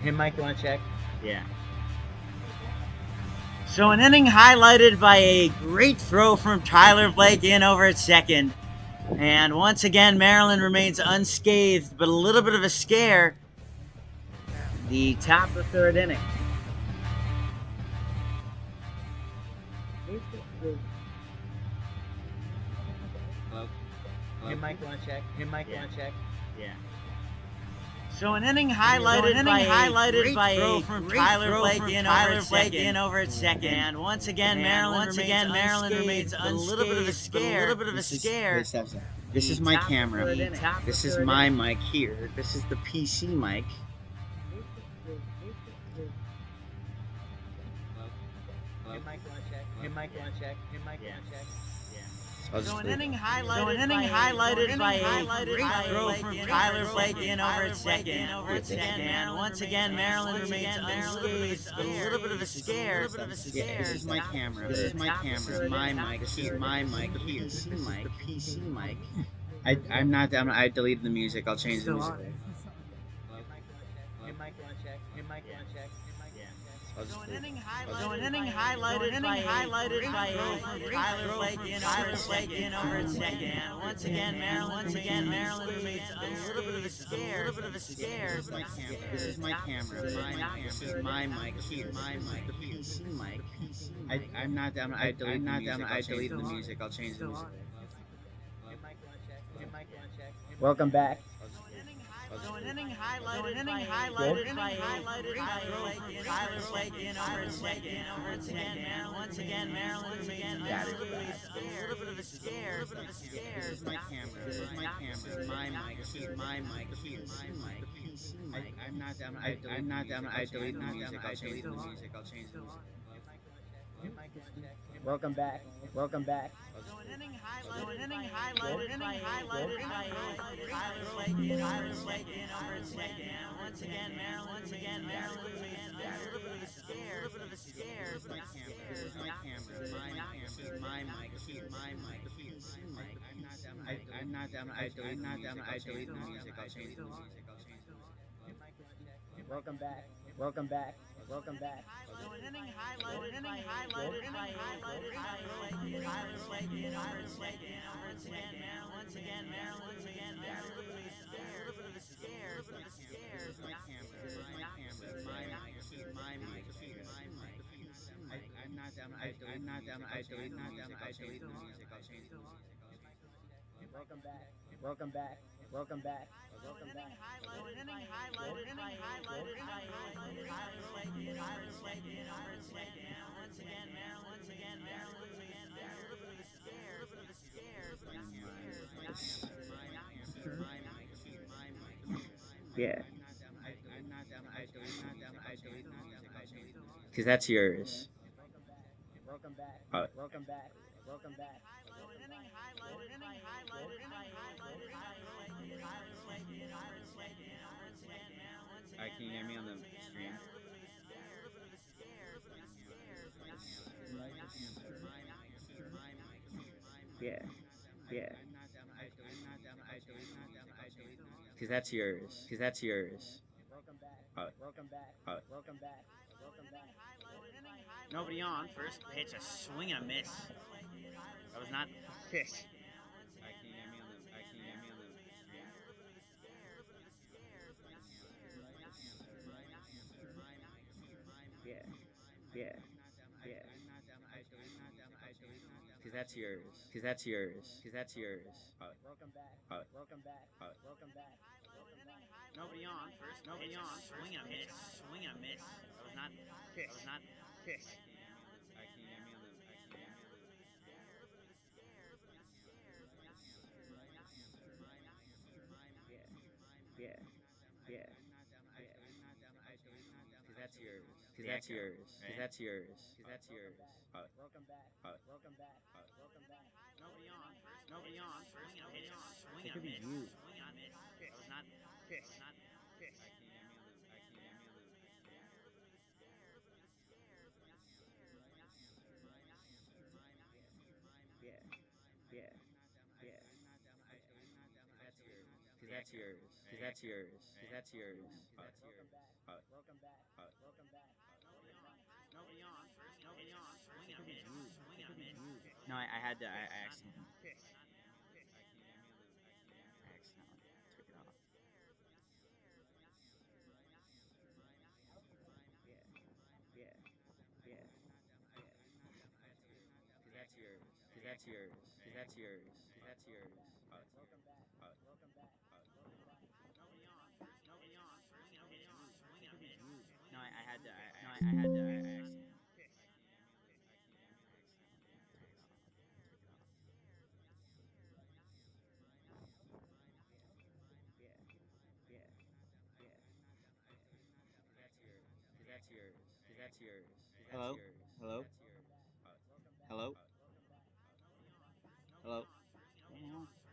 Hey, Mike, you want to check? Yeah. So an inning highlighted by a great throw from Tyler Blake in over at second. And once again, Maryland remains unscathed, but a little bit of a scare. The top of the third inning. Hello? Hey, Mike, you want to check? Hey, Mike, you want to check? Yeah. So an inning highlighted by a throw from Tyler Blake in over at second. And once again, Maryland remains unscathed, a little bit of a scare. This is my camera. This is my mic here. This is the PC mic. Hey, Mike, you want to check? Hey, Mike, you want to check? Hey, Mike, you want to check? So an inning highlighted by a great throw from Tyler Blake in over at second. And once again, Maryland remains unscathed, but a little bit of a scare. This is my camera. This is my camera. My mic. This is my mic here. This is the PC mic. I deleted the music. I'll change the music. Hey, Mike, you want to check? Hey, Mike, you want to check? So an inning highlighted by a Tyler Blake in over at second. And once again, Maryland remains a little bit of a scare. This is my camera. This is my camera. This is my mic here. My mic. The PC mic. I deleted the music. I'll change the music. Hey, Mike, you want to check? Hey, Mike, you want to check? Welcome back. So an inning highlighted by a Tyler Blake in over at second. And once again, Maryland remains a little bit of a scare. This is my camera. This is my camera. My mic here. My mic. The PC mic. The PC mic. I deleted the music. I'll change the music. Hey, Mike, you want to check? Welcome back. Welcome back. So an inning highlighted by a Tyler Blake in over at second. And once again, Maryland remains a little bit of a scare. This is my camera. This is my camera. My mic here. My mic. The PC mic. I deleted the music. I'll change the music. Hey, Mike, you want to check? Welcome back. Welcome back. Welcome back. So an inning highlighted by Tyler Blake in over at second. And once again, Maryland remains a little bit of a scare. This is my camera. This is my camera. My mic here. My mic here. My mic. The PC mic. I deleted the music. I'll change the music. Hey, Mike, you want to check? Welcome back. Welcome back. Welcome back. Welcome back. So an inning highlighted by Tyler Blake in over at second. And once again, Maryland remains a little bit of a scare. This is my camera. This is my camera. My mic here. My mic. Yeah. Because that's yours. Welcome back. Welcome back. Welcome back. Welcome back. So an inning highlighted by Tyler Blake in over at second. And once again, can you hear me on the stream? A little bit of a scare. Yeah. Yeah. Because that's yours. Because that's yours. Welcome back. Welcome back. Welcome back. Welcome back. Nobody on. First pitch, a swing and a miss. That was not a pitch. Can you hear me on the? Can you hear me on the stream? Yeah. Yeah. Yeah. Because that's yours. Because that's yours. Because that's yours. Welcome back. Welcome back. Welcome back. Welcome back. Nobody on. First. Nobody pitch, on. Swing and a miss. Swing and a miss. That was not pitch. That was not pitch. Can you hear me on the? Can you hear me on the? Can you hear me on the stream? Yeah. Yeah. Yeah. Yeah. Because that's yours. Because that's yours. Because that's yours. Because that's yours. Welcome back. Welcome back. Welcome back. Nobody on. First. Nobody on. First. Nobody on. Swing and a miss. Swing and a miss. That was not pitch. That was not pitch. Can you hear me on the? Can you hear me on the stream? Yeah. Yeah. Yeah. Yeah. Because that's yours. that's yours. Because that's yours. Because that's yours. Welcome back. Welcome back. Welcome back. Nobody on. Nobody on. Swing and a miss. Swing and a miss. No, I had to. I accidentally. I accidentally took it off. Yeah. Yeah. Yeah. Yeah. Because that's yours. Because that's yours. Because that's yours. Because that's yours. Welcome back. Welcome back. Welcome back. Nobody on. Nobody on. Swing and a miss. Swing and a miss. No, I had to. No, I had to. I accidentally. Took it off. Took it off. Yeah. Yeah. Yeah. Because that's yours. Because that's yours. Because that's yours. Because that's yours. Hello? That's yours. Welcome back. Welcome back. Hello? Welcome back. Hello?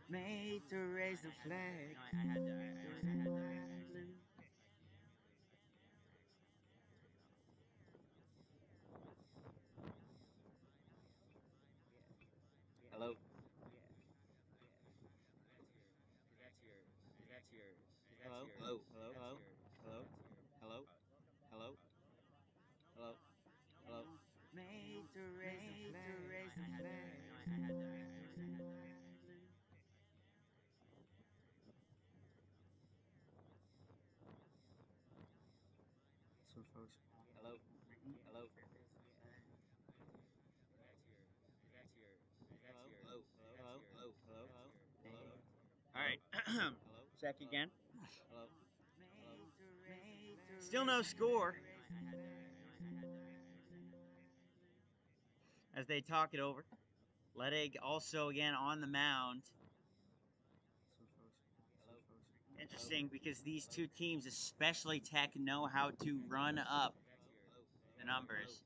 Made to raise the flag. No, I had to. I had to. Hello? Yeah. Yeah. Because that's yours. Because that's yours. Because that's yours. Hello? Hello? Hello? Hello? Hello? Hello? Hello? Hello? Made to raise the flag. To raise the flag. No, I had to. I had to. So folks, hello, hello. That's yours. That's yours. That's yours. Hello, hello, hello, hello, hello, hello. All right. Check again. Hello. Still no score. As they talk it over. Ledig also again on the mound. Interesting because these two teams, especially Tech, know how to run up the numbers.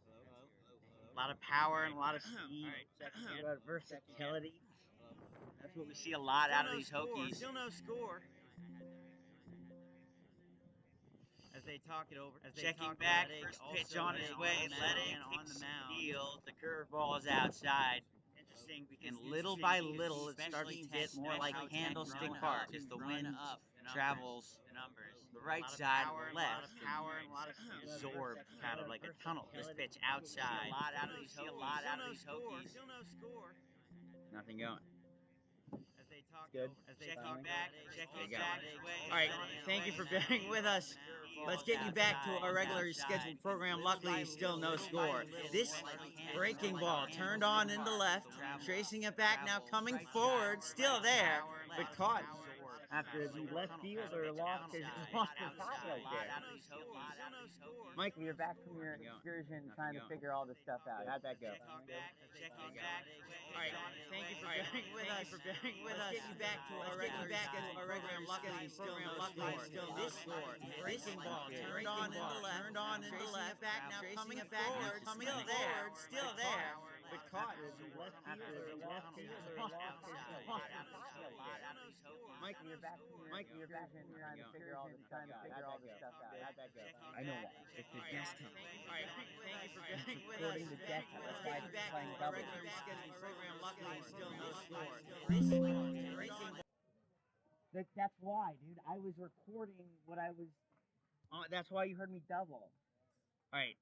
A lot of power and a lot of speed. A lot of versatility. That's what we see a lot out of these Hokies. Still no score. As they talk it over. Checking back, first pitch on his way. Ledig on the mound. Field. The curveball is outside. Interesting because little by little it's starting to get more like candlestick bark as the wind travels the right side or the left and absorb kind of like a tunnel. This pitch outside. See a lot out of these Hokies. Still no score. Nothing going. Good. Checking back. Checking back. All right. Thank you for bearing with us. Let's get you back to our regularly scheduled program. Luckily, still no score. This breaking ball turned on into left, tracing it back now, coming forward, still there, but caught after the left fielder lost his hat right there. Mike, you're back from your excursion trying to figure all this stuff out. How'd that go? Checking back. All right. Thank you for bearing with us. Let's get you back to our regular scheduled program. Luckily, still no score. This breaking ball turned on into left, turned on into left, back now, coming forward, still there, but caught after the left fielder lost his hat right there. Mike, you're back from your excursion trying to figure all this stuff out. How'd that go? I know why. It's his desktop. All right, thank you for bearing with us. Recording the desktop. That's why Let's it's get playing you back to our double. regular scheduled program. Luckily, still no score. Breaking ball. That's why, dude. I was recording what I was. That's why you heard me double. All right.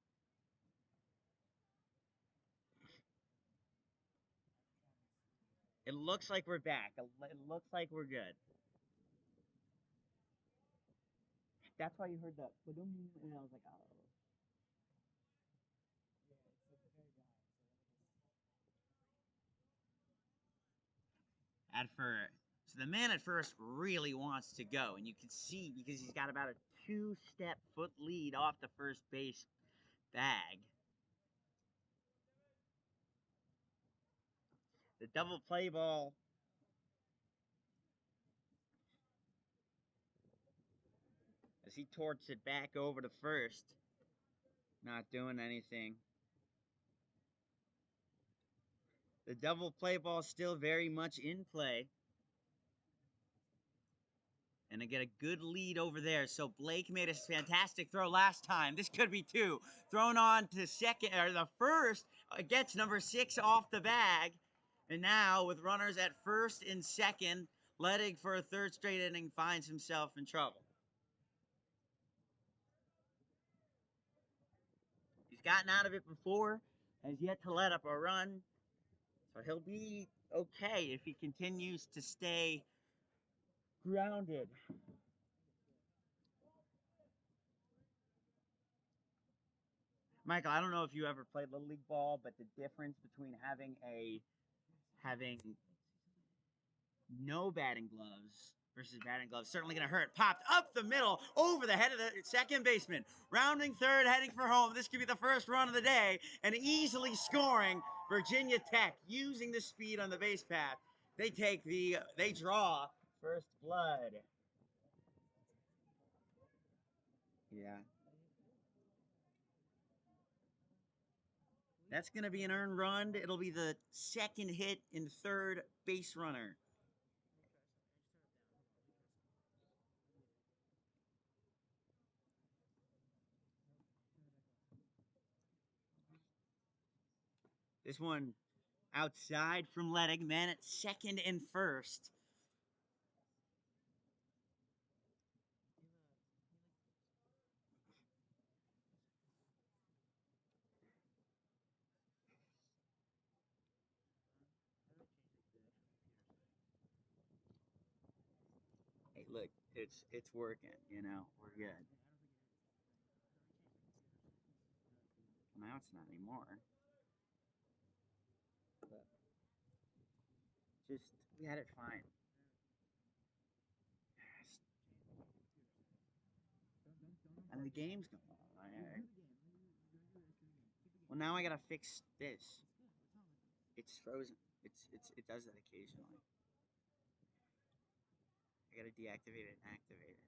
It looks like we're back. It looks like we're good. That's why you heard the ba-dum, and I was like, oh. At first, so the man at first really wants to go, and you can see because he's got about a 2-step foot lead off the first base bag. The double play ball. As he torches it back over to first. Not doing anything. The double play ball is still very much in play. And I get a good lead over there. So Blake made a fantastic throw last time. This could be two. Thrown on to second, or the first, gets number 6 off the bag. And now with runners at first and second, Ledig, for a third straight inning, finds himself in trouble. He's gotten out of it before, has yet to let up a run, so he'll be okay if he continues to stay grounded. Michael, I don't know if you ever played Little League ball, but the difference between having no batting gloves versus batting gloves certainly going to hurt. Popped up the middle, over the head of the second baseman. Rounding third, heading for home. This could be the first run of the day, and easily scoring Virginia Tech using the speed on the base path. They draw first blood. Yeah. That's going to be an earned run. It'll be the second hit in third base runner. This one outside from Ledig, man at second and first. Hey, look, it's working. You know, we're good. Now it's not anymore. But just we had it fine. And the game's going on. Well, now I gotta fix this. It's frozen. It does that occasionally. I gotta deactivate it and activate it.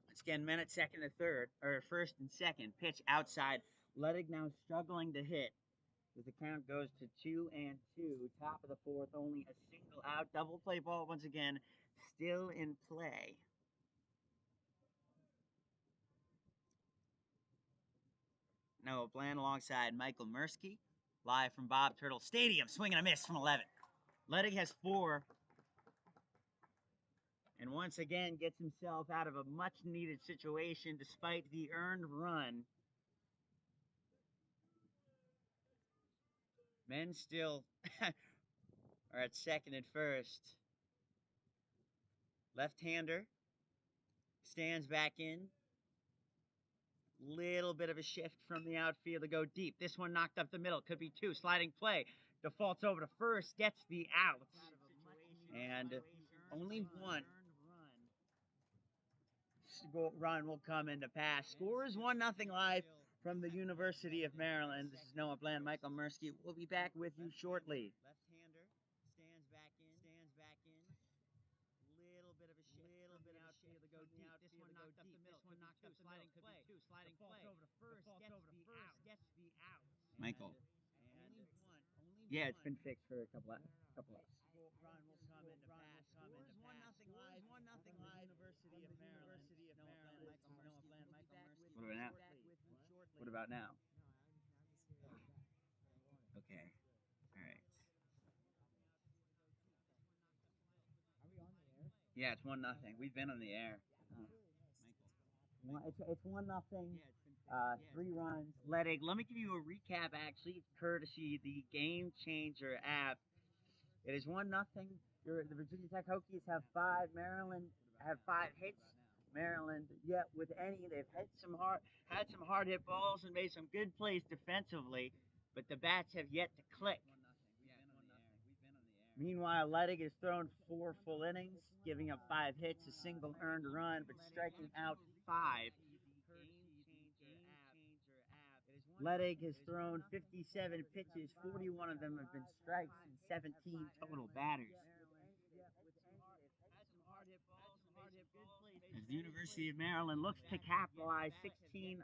Once again, men at second and third, or first and second. Pitch outside. Ledig now struggling to hit. As the count goes to 2-2. Top of the fourth, only a single out. Double play ball once again, still in play. Noah Bland alongside Michael Mursky, live from Bob Turtle Stadium. Swing and a miss from 11. Ledig has 4. And once again gets himself out of a much-needed situation despite the earned run. Men still are at second and first. Left-hander stands back in. Little bit of a shift from the outfield to go deep. This one knocked up the middle. Could be 2. Sliding play. Defaults over to first. Gets the out. And only one run will come into pass. Scores 1-0 live from the University of Maryland. This is Noah Bland, Michael Mursky. We'll be back with you shortly. Left-hander stands back in. Little bit of a shift. Little bit of outfield to go deep. This one knocked up the middle. This one knocked up sliding play. Sliding play. Over to first. Gets the out. Michael. Yeah, it's been fixed for a couple of. Run will come into pass. Scores 1-0 live. 1-0 live. University of Maryland. Noah Bland, Michael Mursky. What about now? What about now? Okay. All right. Are we on the air? Yeah, it's 1-0. We've been on the air. It's 1-0. 3 runs. Ledig. Let me give you a recap. Actually, it's courtesy the Game Changer app. It is 1-0. The Virginia Tech Hokies have 5. Maryland have 5 hits. Maryland, yet with any, they've had some hard hit balls and made some good plays defensively, but the bats have yet to click. Meanwhile, Ledig has thrown 4 full innings, giving up 5 hits, a single earned run, but striking out 5. Ledig has thrown 57 pitches, 41 of them have been strikes, and 17 total batters. As the University of Maryland looks to capitalize, 16.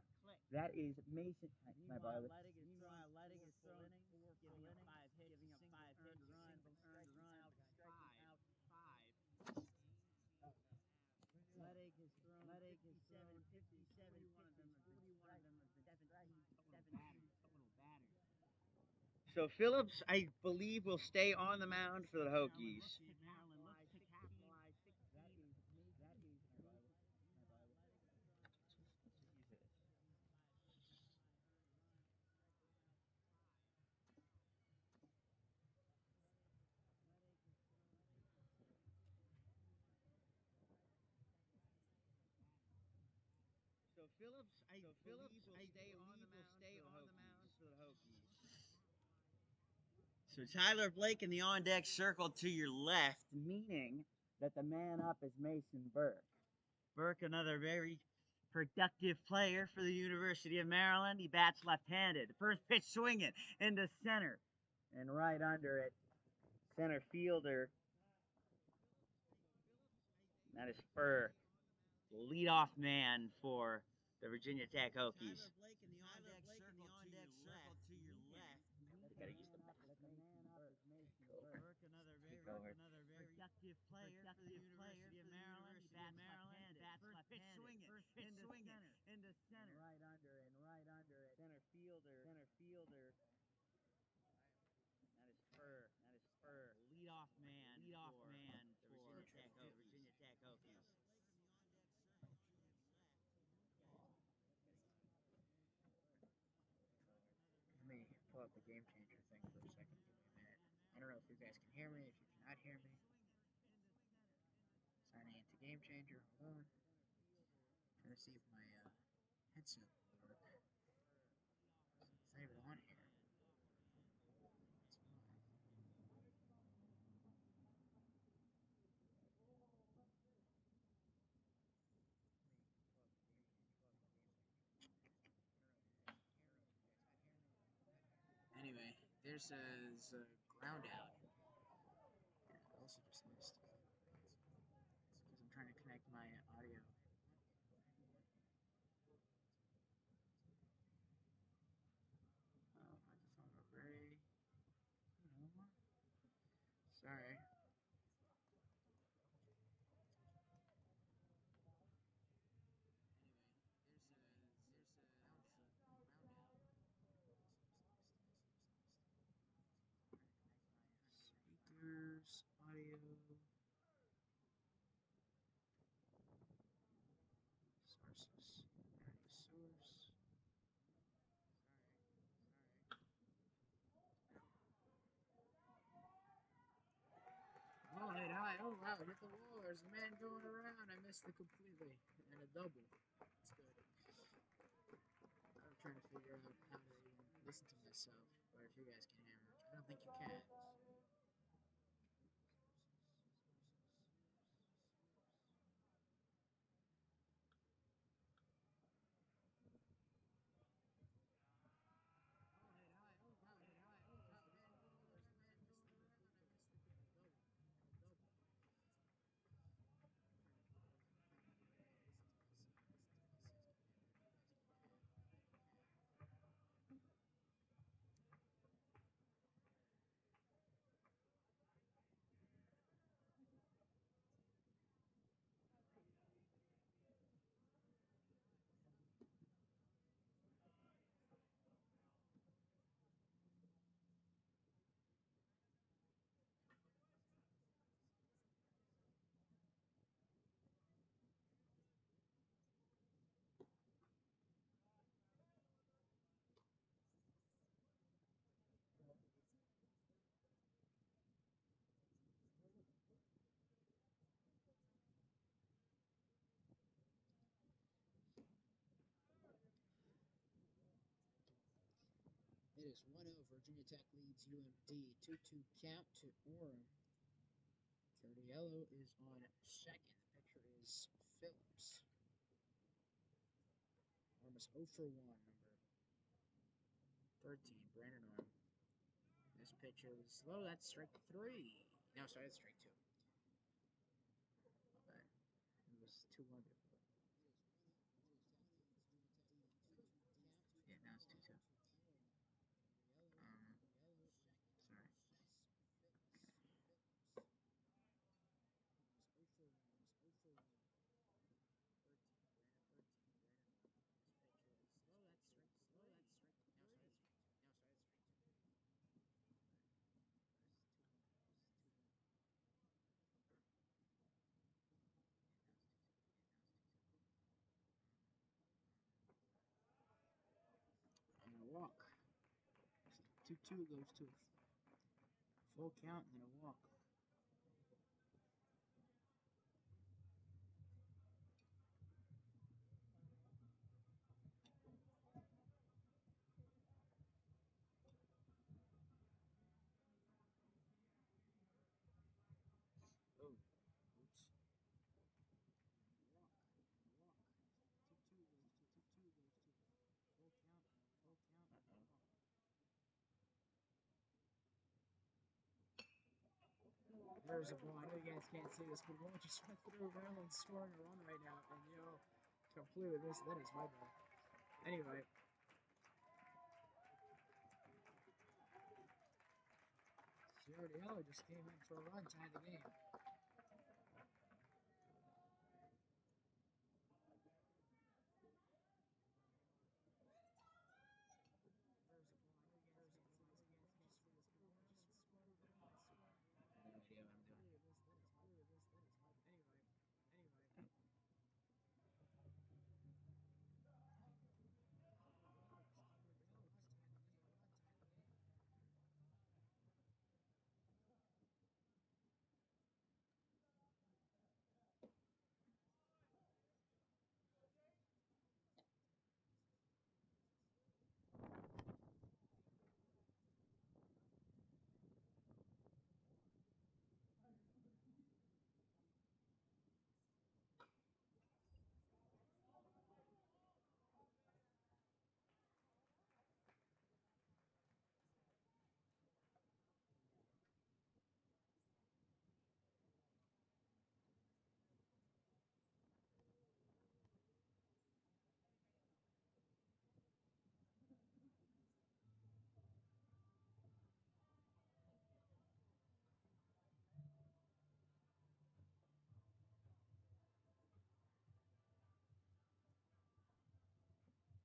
That is Mason. My brother. Meanwhile, Ledig has thrown 4 giving up 5 hits, giving up 5 earned runs, striking out 5. Ledig has thrown 57 pitches, 41 of them have been strikes, 17 total batters. So Phillips, I believe, will stay on the mound for the Hokies. So Phillips, I believe, will stay on the mound for the Hokies. So Tyler Blake in the on-deck circle to your left, meaning that the man up is Mason Burke. Burke, another very productive player for the University of Maryland. He bats left-handed. First pitch swinging into center, and right under it, center fielder. That is Furr, leadoff man for the Virginia Tech Hokies. Tyler Blake in the on-deck circle to your left. We gotta use the Burke, another very productive player for the University of Maryland. He bats left-handed. First pitch swinging into center. Right under it. Center fielder. That is Furr. Leadoff man for the Virginia Tech Hokies. Let me pull up the game changer thing for a second. Give me a minute. I don't know if you guys can hear me. If you cannot hear me, signing into game changer. Hold on. Trying to see if my headset will work. It's not even on here. That's why. Anyway, there's a ground out. I also just missed. Because I'm trying to connect my audio. Microphone array. No. Sorry. Anyway, there's a ground out. Speakers, audio, sources. Source. Sorry. Oh, hey, hi. Oh, wow. Hit the wall. There's a man going around. I missed it completely. And a double. That's good. I'm trying to figure out how to even listen to myself. But if you guys can hear me, which I don't think you can. It is 1-0. Virginia Tech leads UMD. 2-2 count to Orem. Cardiello is on second. The pitcher is Phillips. Orem is 0 for 1, number 13, Brandon Orem. This pitch is low. That's strike 3. No, sorry, that's strike 2. Okay. It was 2-1 before. Yeah, now it's 2-2. Sorry. This pitch is low. That's strike 3. No, sorry, that's strike 2. 2-2 goes to a full count and then a walk. Oh, oops. Walk. 2-2 goes to a full count and a walk. There's a ball. I know you guys can't see this, but ball just went through Maryland scoring a run right now, and completely missed. That is my bad. Anyway, Giardiello just came in for a run, tied the game. There's a ball. I know you guys can't see this, but ball just went through Maryland scoring a run. No idea what I'm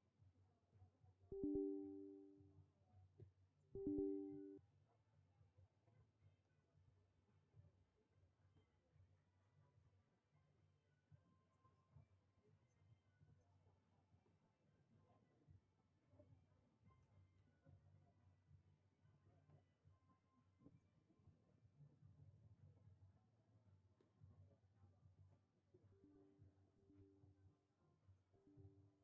doing. That is my bad. Anyway. What's the score?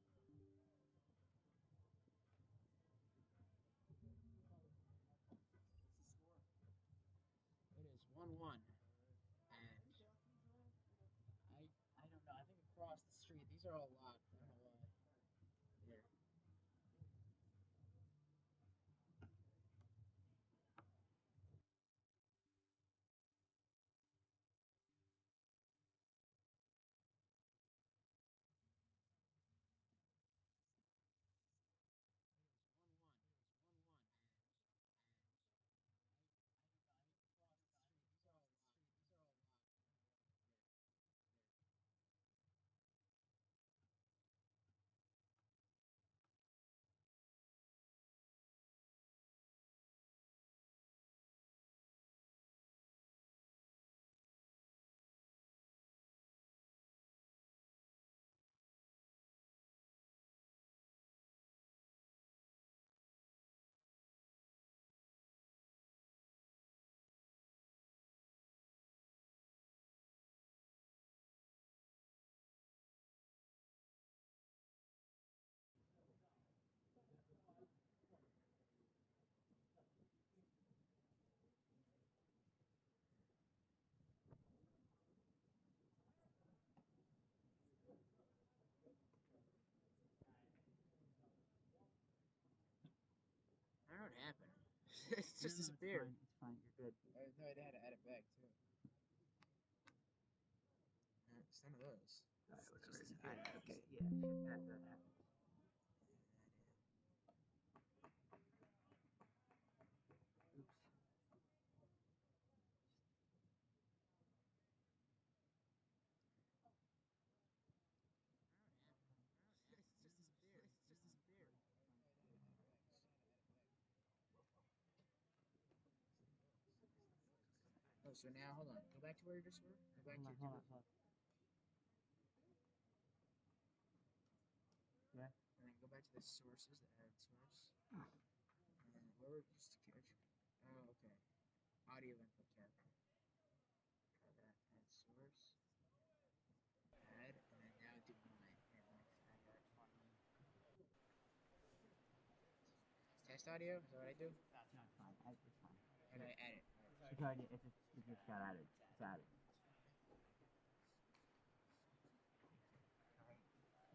It is 1-1. And I don't know. I think across the street, these are all locked. I don't know why. Here. It is 1-1. And I don't know. I think across the street, these are all locked. Here. I don't know what happened. It's just disappeared. It's fine. You're good. No, they had to add it back too. It's none of those. All right, It's whatever. just disappeared. Okay, yeah, that happens. Oops. It's just disappeared. Oh, so now hold on. Go back to where you just were. Go back to your. Hold on. the sources, the added source. And where was just the catch? Oh, okay. Audio input cabinet. Try that. Add source. Add, and then now do mine. And my test audio. Is that what I do? No, it's fine. It's fine. Or do I edit? It's already. It just got added. It's added.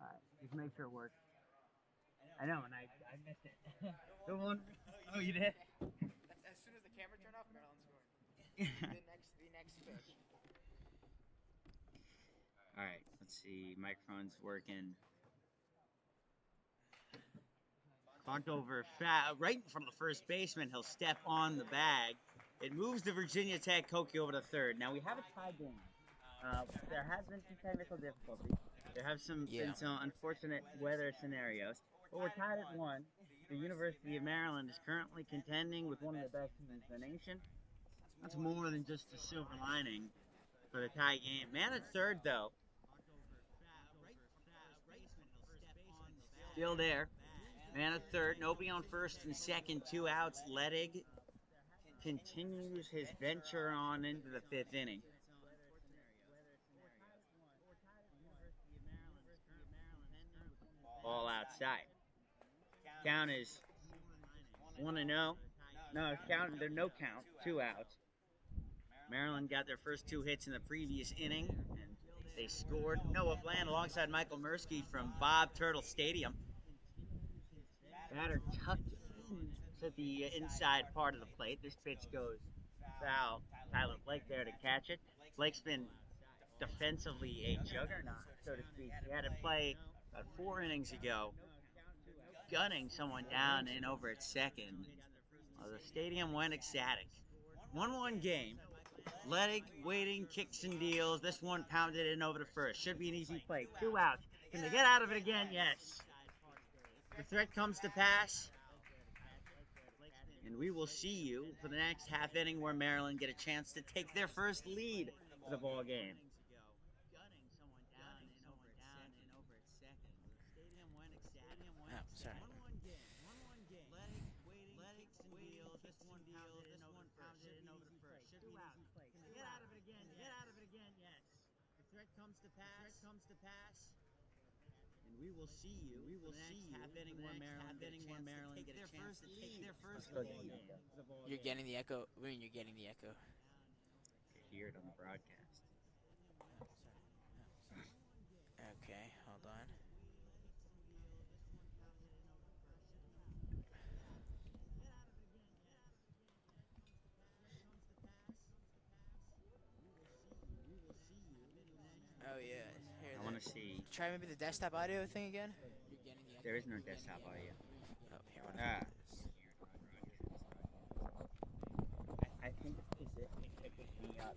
All right. Just make sure it works. I know, and I missed it. The one. Oh, you did. As soon as the camera turned off, Maryland scored. The next fish. All right. Let's see. Microphone's working. Clocked over right in front of the first baseman. He'll step on the bag. It moves the Virginia Tech Koki over to third. Now we have a tie game. There has been some technical difficulties. There have been some unfortunate weather scenarios. But we're tied at 1. The University of Maryland is currently contending with one of the best teams in the nation. That's more than just a silver lining for the tie game. Man at third, though. Still there. Man at third. Nobody on first and second. 2 outs. Ledig continues his venture on into the 5th inning. Ball outside. Count is 1-0. No, there's no count. 2 outs. Maryland got their first 2 hits in the previous inning, and they scored. Noah Bland alongside Michael Mirsky from Bob Turtle Stadium. Batter tucked to the inside part of the plate. This pitch goes foul. Tyler Blake there to catch it. Blake's been defensively a juggernaut, so to speak. He had to play about 4 innings ago, gunning someone down in over at second. The stadium went ecstatic. 1-1 game. Ledig waiting, kicks and deals. This one pounded in over to first. Should be an easy play. 2 outs. Can they get out of it again? Yes. The threat comes to pass. And we will see you for the next half inning where Maryland get a chance to take their first lead of the ball game. Oh, sorry. And we will see you. Half inning where Maryland get a chance to take their first lead. You're getting the echo. I mean, you're getting the echo. You hear it on the broadcast. Okay, hold on. Oh yeah. Here, I want to see. try maybe the desktop audio thing again. You're getting the echo. There is no desktop audio. Oh, here. What if I do this? I think it's because it picked me up.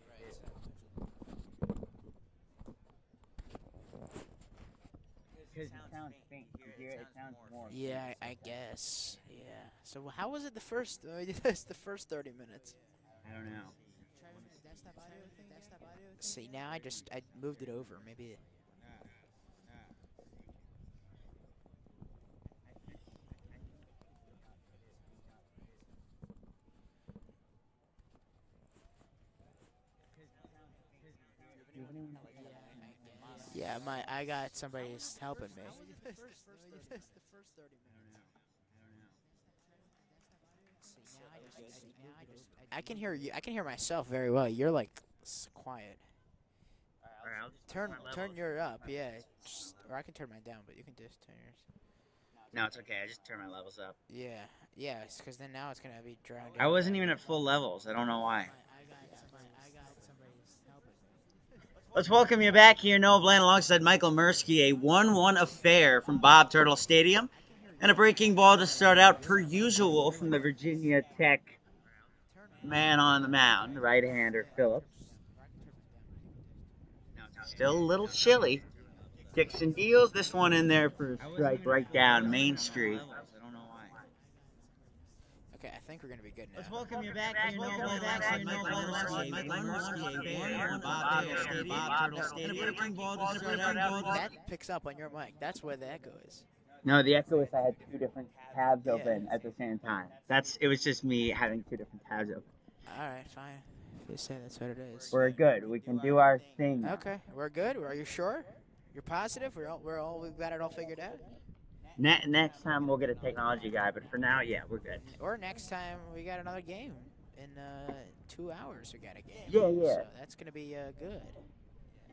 Because it sounds faint. You hear it? It sounds more. Yeah, I guess. Yeah. So how was it the first? The first 30 minutes. I don't know. Try maybe the desktop audio thing. See, now I moved it over. Maybe. Yeah, I got somebody who's helping me. The first 30 minutes. I can hear you. I can hear myself very well. You're like quiet. Turn your up, yeah. Or I can turn mine down, but you can just turn yours. No, it's okay. I just turned my levels up. Yeah, because then now it's gonna be drowned out. I wasn't even at full levels. I don't know why. I got somebody who's helping me. Let's welcome you back here, Noah Bland, alongside Michael Mirsky. A 1-1 affair from Bob Turtle Stadium. And a breaking ball to start out, per usual, from the Virginia Tech man on the mound, right-hander Phillips. Still a little chilly. Kicks and deals. This one in there for a strike right down Main Street. I don't know why. Okay, I think we're gonna be good now. Let's welcome you back here, Noah Bland, alongside Michael Mirsky. Bob Turtle Stadium. And a breaking ball to start out. That picks up on your mic. That's where the echo is. No, the echo is I had two different tabs Yeah. open at the same time. It was just me having two different tabs open. All right, fine. If you say that's what it is. We're good. We can do our thing now. Okay, we're good. Are you sure? You're positive? We've got it all figured out. Next time we'll get a technology guy, but for now, yeah, we're good. Or next time we got another game in 2 hours. We got a game. Yeah, yeah. So that's gonna be good.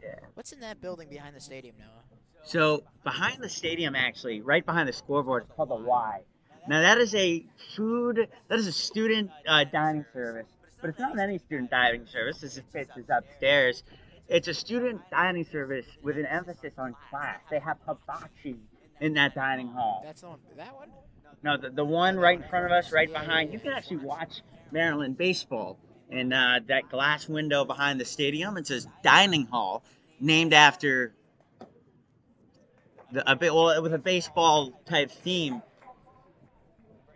Yeah. What's in that building behind the stadium, Noah? So behind the stadium, actually, right behind the scoreboard, is called the Y. Now that is a student dining service, but it's not any student dining service. This pitch is upstairs. It's a student dining service with an emphasis on class. They have hibachi in that dining hall. That's the one. That one? No, the one right in front of us, right behind. You can actually watch Maryland baseball in that glass window behind the stadium. It says dining hall, named after with a baseball type theme.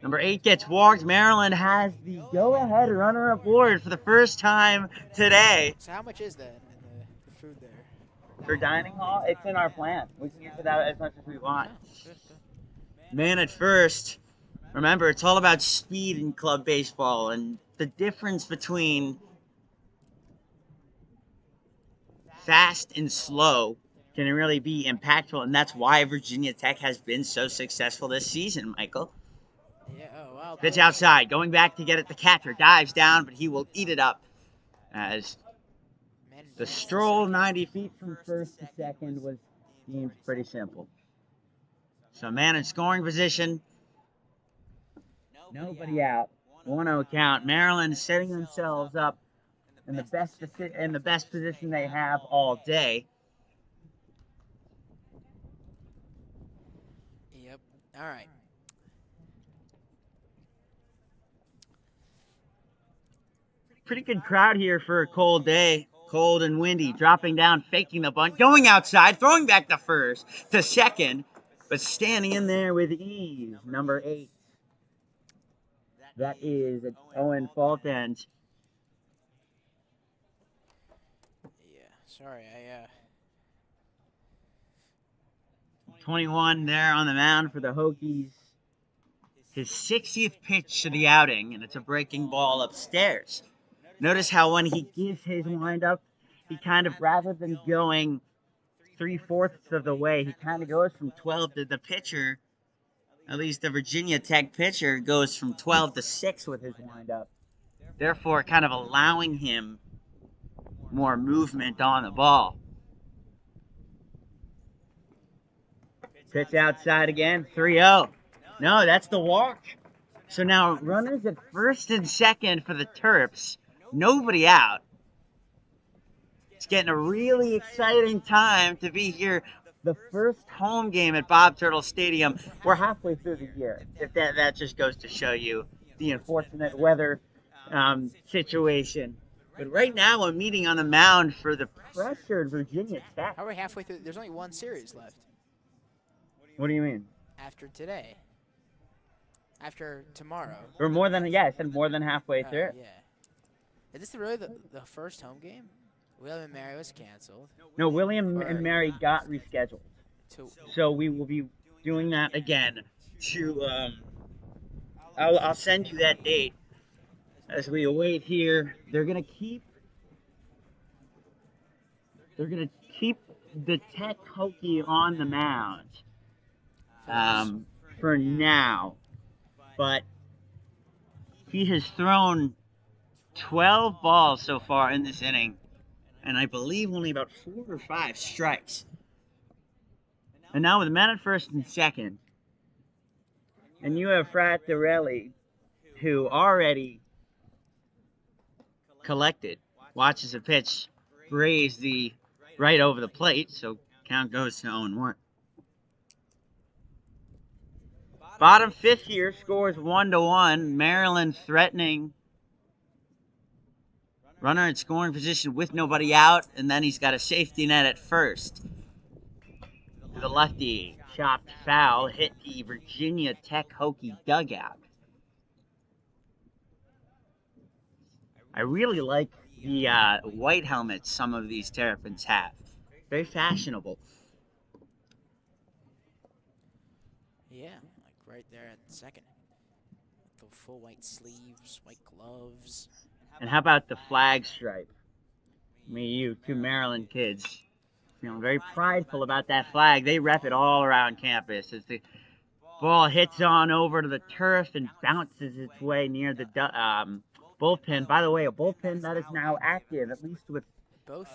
Number 8 gets walked. Maryland has the go-ahead runner aboard for the first time today. So how much is that in the food there? For dining hall, it's in our plan. We can use it out as much as we want. Good. Man at first. Remember, it's all about speed in club baseball, and the difference between fast and slow can really be impactful, and that's why Virginia Tech has been so successful this season, Michael. Yeah. Oh wow. Pitch outside, going back to get it. The catcher dives down, but he will eat it up as the stroll 90 feet from first to second was deemed pretty simple. So man in scoring position. Nobody out. 1-0 count. Maryland setting themselves up in the best position they have all day. Yep. All right. Pretty good crowd here for a cold day. Cold and windy. Dropping down, faking the bunt, going outside, throwing back to first, to second, but standing in there with ease. Number 8. That is Owen Fulton. Yeah. Sorry. 21 there on the mound for the Hokies. His 60th pitch to the outing, and it's a breaking ball upstairs. Notice how when he gives his windup, he kind of, rather than going 3/4 of the way, he kind of goes from 12 to the pitcher. At least the Virginia Tech pitcher goes from 12 to 6 with his windup. Therefore, kind of allowing him more movement on the ball. Pitch outside again, 3-0. No, that's the walk. So now runners at first and second for the Terps. Nobody out. It's getting a really exciting time to be here. The first home game at Bob Turtle Stadium. We're halfway through the year. If that just goes to show you the unfortunate weather situation. But right now, I'm meeting on the mound for the pressured Virginia Tech. How are we halfway through? There's only one series left What do you mean? after today. After tomorrow. We're more than, I said more than halfway through. Yeah. Is this really the first home game? William & Mary was canceled. No, William and Mary got rescheduled. So we will be doing that again. I'll send you that date as we await here. They're gonna keep the Tech Hokie on the mound for now, but he has thrown 12 balls so far in this inning, and I believe only about 4 or 5 strikes. And now with men at first and second, and you have Frattarelli, who already collected, watches a pitch graze the right over the plate, so count goes to 0-1. Bottom 5th here scores 1-1. Maryland threatening. Runner in scoring position with nobody out, and then he's got a safety net at first. To the lefty, chopped foul, hit the Virginia Tech Hokie dugout. I really like the white helmets some of these Terrapins have. Very fashionable. right there at second. The full white sleeves, white gloves. And how about the flag stripe? Me, you, two Maryland kids, feeling very prideful about that flag. They rep it all around campus as the ball hits on over to the turf and bounces its way near the bullpen. By the way, a bullpen that is now active, at least with Both.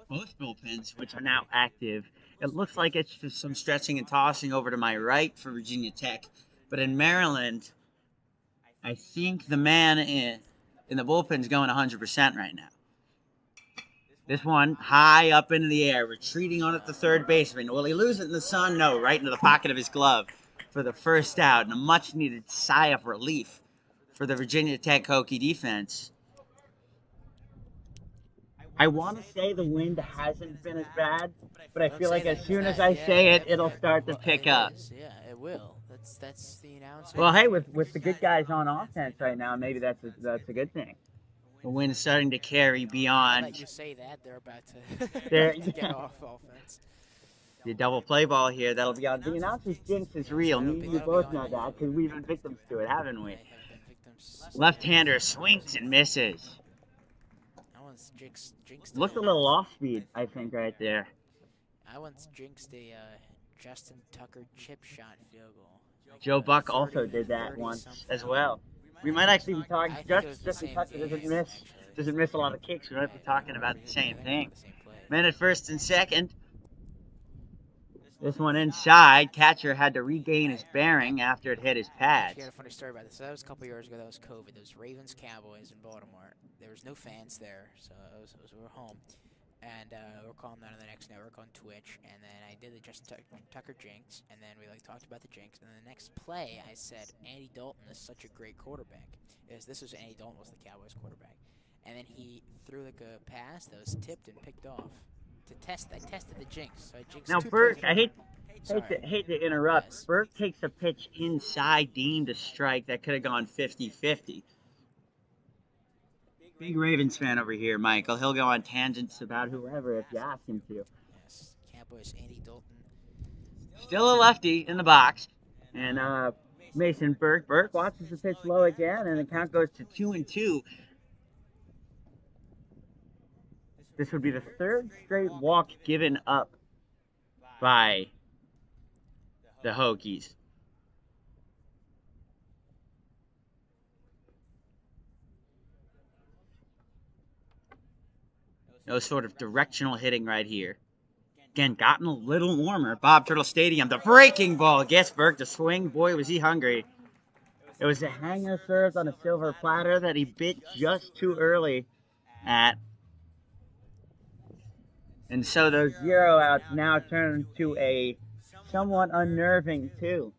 both bullpens, which are now active. It looks like it's just some stretching and tossing over to my right for Virginia Tech. But in Maryland, I think the man in the bullpen is going 100% right now. This one high up into the air, retreating on it to third baseman. Will he lose it in the sun? No, right into the pocket of his glove for the first out, and a much-needed sigh of relief for the Virginia Tech Hokie defense. I want to say the wind hasn't been as bad, but I Don't feel say like that as 'cause soon as that, I yeah, say it, that, it'll start to well, pick it up. is. Yeah, it will. That's the announcer. Well, hey, with the good guys on offense right now, maybe that's a good thing. The wind's starting to carry Now that beyond you say that, they're about to, there. about to get off offense. The double play ball here, that'll be on. The announcer's jinx is real. Me and you both know that because we've been victims to it, haven't we? I have been victims. Left-hander swings and misses. I once jinxed Looked a little off speed, I think, right there. I once jinxed a Justin Tucker chip shot field goal. Like Joe Buck 30 also did that 30 once something. as well. We might actually be talking. I think it was the Justin same Tucker game, actually. doesn't miss a lot of kicks. We might be talking about the I same think thing. the same play. Man at first and second. This one inside. Catcher had to regain his bearing after it hit his pads. Actually, got a funny story about this. So that was a couple years ago. That was COVID. It was Ravens Cowboys in Baltimore. There was no fans there, so we were home, and we were calling that on the next network on Twitch. And then I did the Justin Tucker jinx, and then we talked about the jinx. And then the next play, I said Andy Dalton is such a great quarterback. This was Andy Dalton was the Cowboys quarterback, and then he threw like a pass that was tipped and picked off. I tested the jinx. So I jinxed Now, two Burke, plays in a row. hate to interrupt. Yes. Burke takes a pitch inside, deemed a strike that could have gone 50-50. Big Ravens fan over here, Michael. He'll go on tangents about whoever if you ask him to. Yes, Cowboys Andy Dalton. Still a lefty in the box. And Mason Burke. Burke watches the pitch low again, and the count goes to 2-2. This would be the third straight walk given up by the Hokies. No sort of directional hitting right here. Again, gotten a little warmer. Bob Turtle Stadium. The breaking ball gets Burke to swing. Boy, was he hungry. It was a hanger served on a silver platter that he bit just too early at. And so those 0 outs now turn to a somewhat unnerving 2.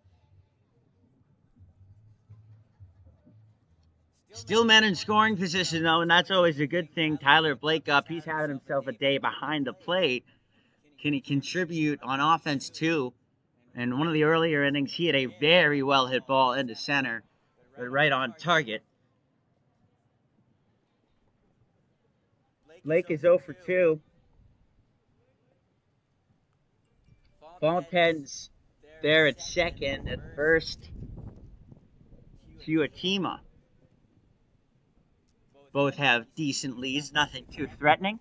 Still men in scoring position, though, and that's always a good thing. Tyler Blake up. He's having himself a day behind the plate. Can he contribute on offense, too? In one of the earlier innings, he had a very well-hit ball into center, but right on target. Blake is 0 for 2. Fontaines there at second. At first, Fuatima. Both have decent leads, nothing too threatening.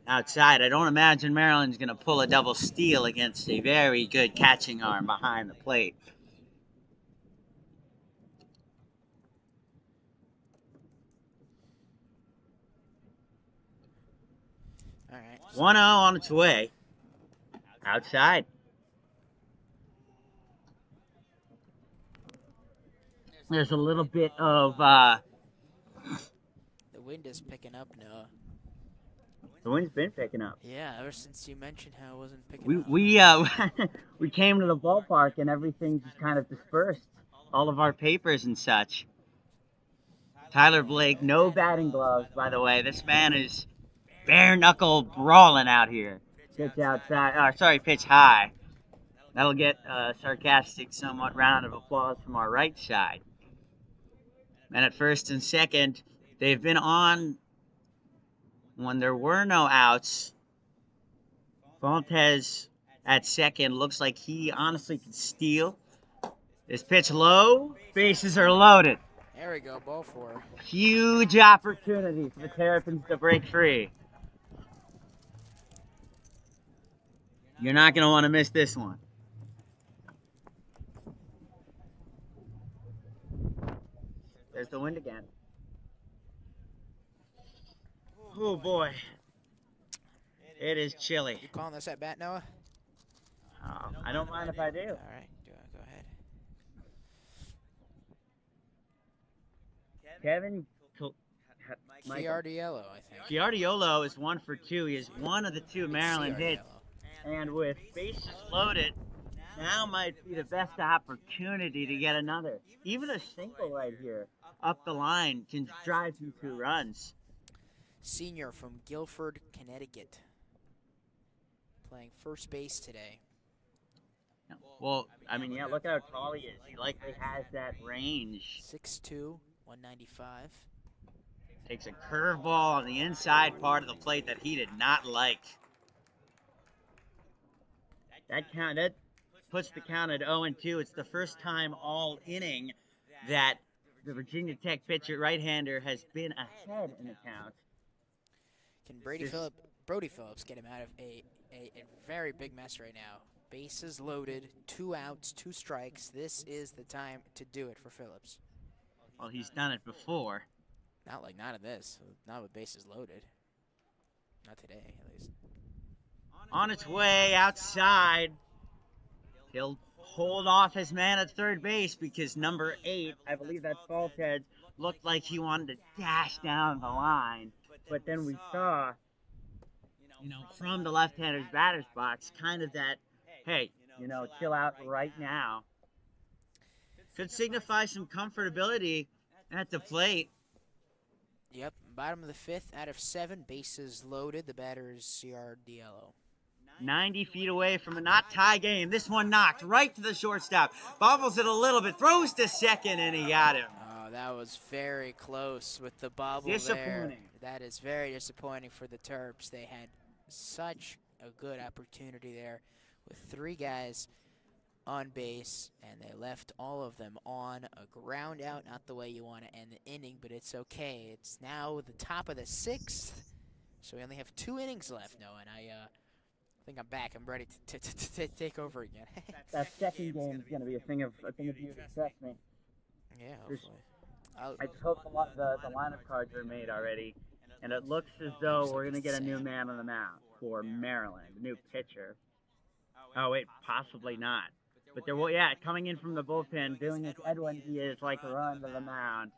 Outside, I don't imagine Maryland's going to pull a double steal against a very good catching arm behind the plate. All right. 1-0 on its way. Outside. There's a little bit of The wind is picking up now. the wind's been picking up. Yeah, ever since you mentioned how it wasn't picking We up. we came to the ballpark and everything just kind of dispersed. All of our papers and such. Tyler Blake, no batting gloves, by the way. This man is bare knuckle brawling out here. Pitch outside. Pitch high. That'll get a sarcastic, somewhat round of applause from our right side. And at first and second, they've been on when there were no outs. Fontes at second looks like he honestly could steal This pitch low, bases are loaded. There we go, ball four. Huge opportunity for the Terrapins to break free. You're not going to want to miss this one. There's the wind again. Oh boy. It is chilly. You calling this at bat, Noah? I don't mind if I do. All right, go ahead. Kevin Chiardiello, I think. Chiardiolo is 1 for 2. He is one of the 2 Maryland hits. And with bases loaded, now might be the best opportunity to get another. Even a single right here up the line can drive you 2 runs. Senior from Guilford, Connecticut. Playing first base today. Well, I mean, yeah, look how tall he is. He likely has that range. 6'2", 195. Takes a curveball on the inside part of the plate that he did not like. That puts the count at 0-2. It's the first time all inning that the Virginia Tech pitcher right-hander has been ahead in the count. Can Brody Phillips get him out of a very big mess right now? Bases loaded, 2 outs, 2 strikes. This is the time to do it for Phillips. Well, he's done it before. Not of this. Not with bases loaded. Not today, at least. On its way outside. He'll hold off his man at third base because number 8, I believe that's Faltez, looked like he wanted to dash down the line. But then we saw, from the left-hander's batter's box, kind of that, hey, chill out right now. Could signify some comfortability at the plate. Yep, bottom of the 5th out of 7, bases loaded. The batter is Chiardiello. 90 feet away from a not tie game. This one knocked right to the shortstop. Bobbles it a little bit, throws to second, and he got him. Oh, that was very close with the bobble there. That is very disappointing for the Terps. They had such a good opportunity there with 3 guys on base, and they left all of them on a ground out. Not the way you want to end the inning, but it's okay. It's now the top of the 6th, so we only have 2 innings left, Noah, and I think I'm back. I'm ready to take over again. That second game is going to be a thing of beauty, trust me. Yeah, hopefully. I just hope the lineup cards are made already, and it looks as though we're going to get a new man on the mound for Maryland, a new pitcher. Oh, wait, possibly not. But coming in from the bullpen, doing this Edwin, he is like a run to the mound.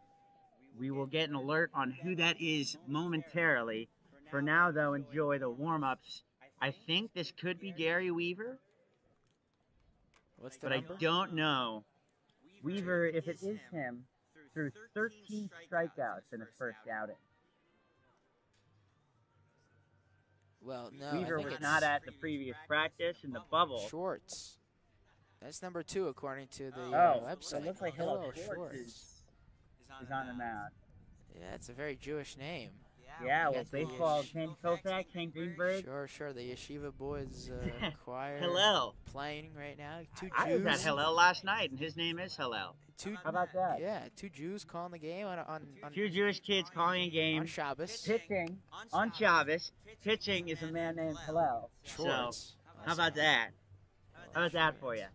We will get an alert on who that is momentarily. For now, though, enjoy the warm-ups. I think this could be Gary Weaver. What's the number? I don't know. Weaver, if it is him, threw 13 strikeouts in his first outing. Well, no, Weaver was not at the previous practice in the bubble. Schwartz. That's number 2 according to the website. It looks like Hello Schwartz is on the mound. Yeah, it's a very Jewish name. Yeah, well, baseball, Ken Koufax, Ken Greenberg. Sure. The Yeshiva Boys choir. Hillel. Playing right now. 2 Jews. I was at Hillel last night, and his name is Hillel. How about that? Yeah, 2 Jews calling the game on 2 Jewish kids calling a game. On Shabbos. Pitching on Shabbos. Pitching is a man named Hillel. Schwartz. So, how about that? How about that for you?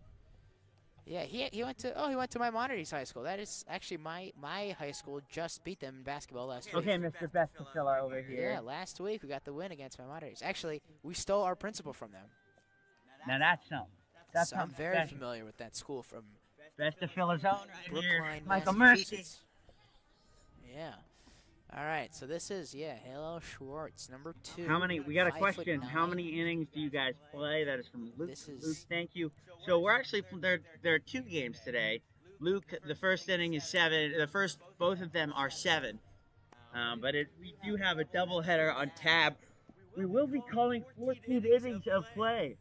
Yeah, he went to my Maimonides High School. That is actually my high school just beat them in basketball last week. Okay, Mr. Best Casilla over here. Yeah, last week we got the win against my Maimonides. Actually, we stole our principal from them. Now that's something. I'm very familiar with that school from Best of Phila's own right Brookline, here. Michael Mercy. Yeah. All right, so this is, Hello Schwartz, number 2. We got a question. How many innings do you guys play? That is from Luke. Luke, thank you. So we're actually, there are 2 games today. Luke, the first inning is 7. Both of them are 7. But we do have a doubleheader on tap. We will be calling 14 innings of play.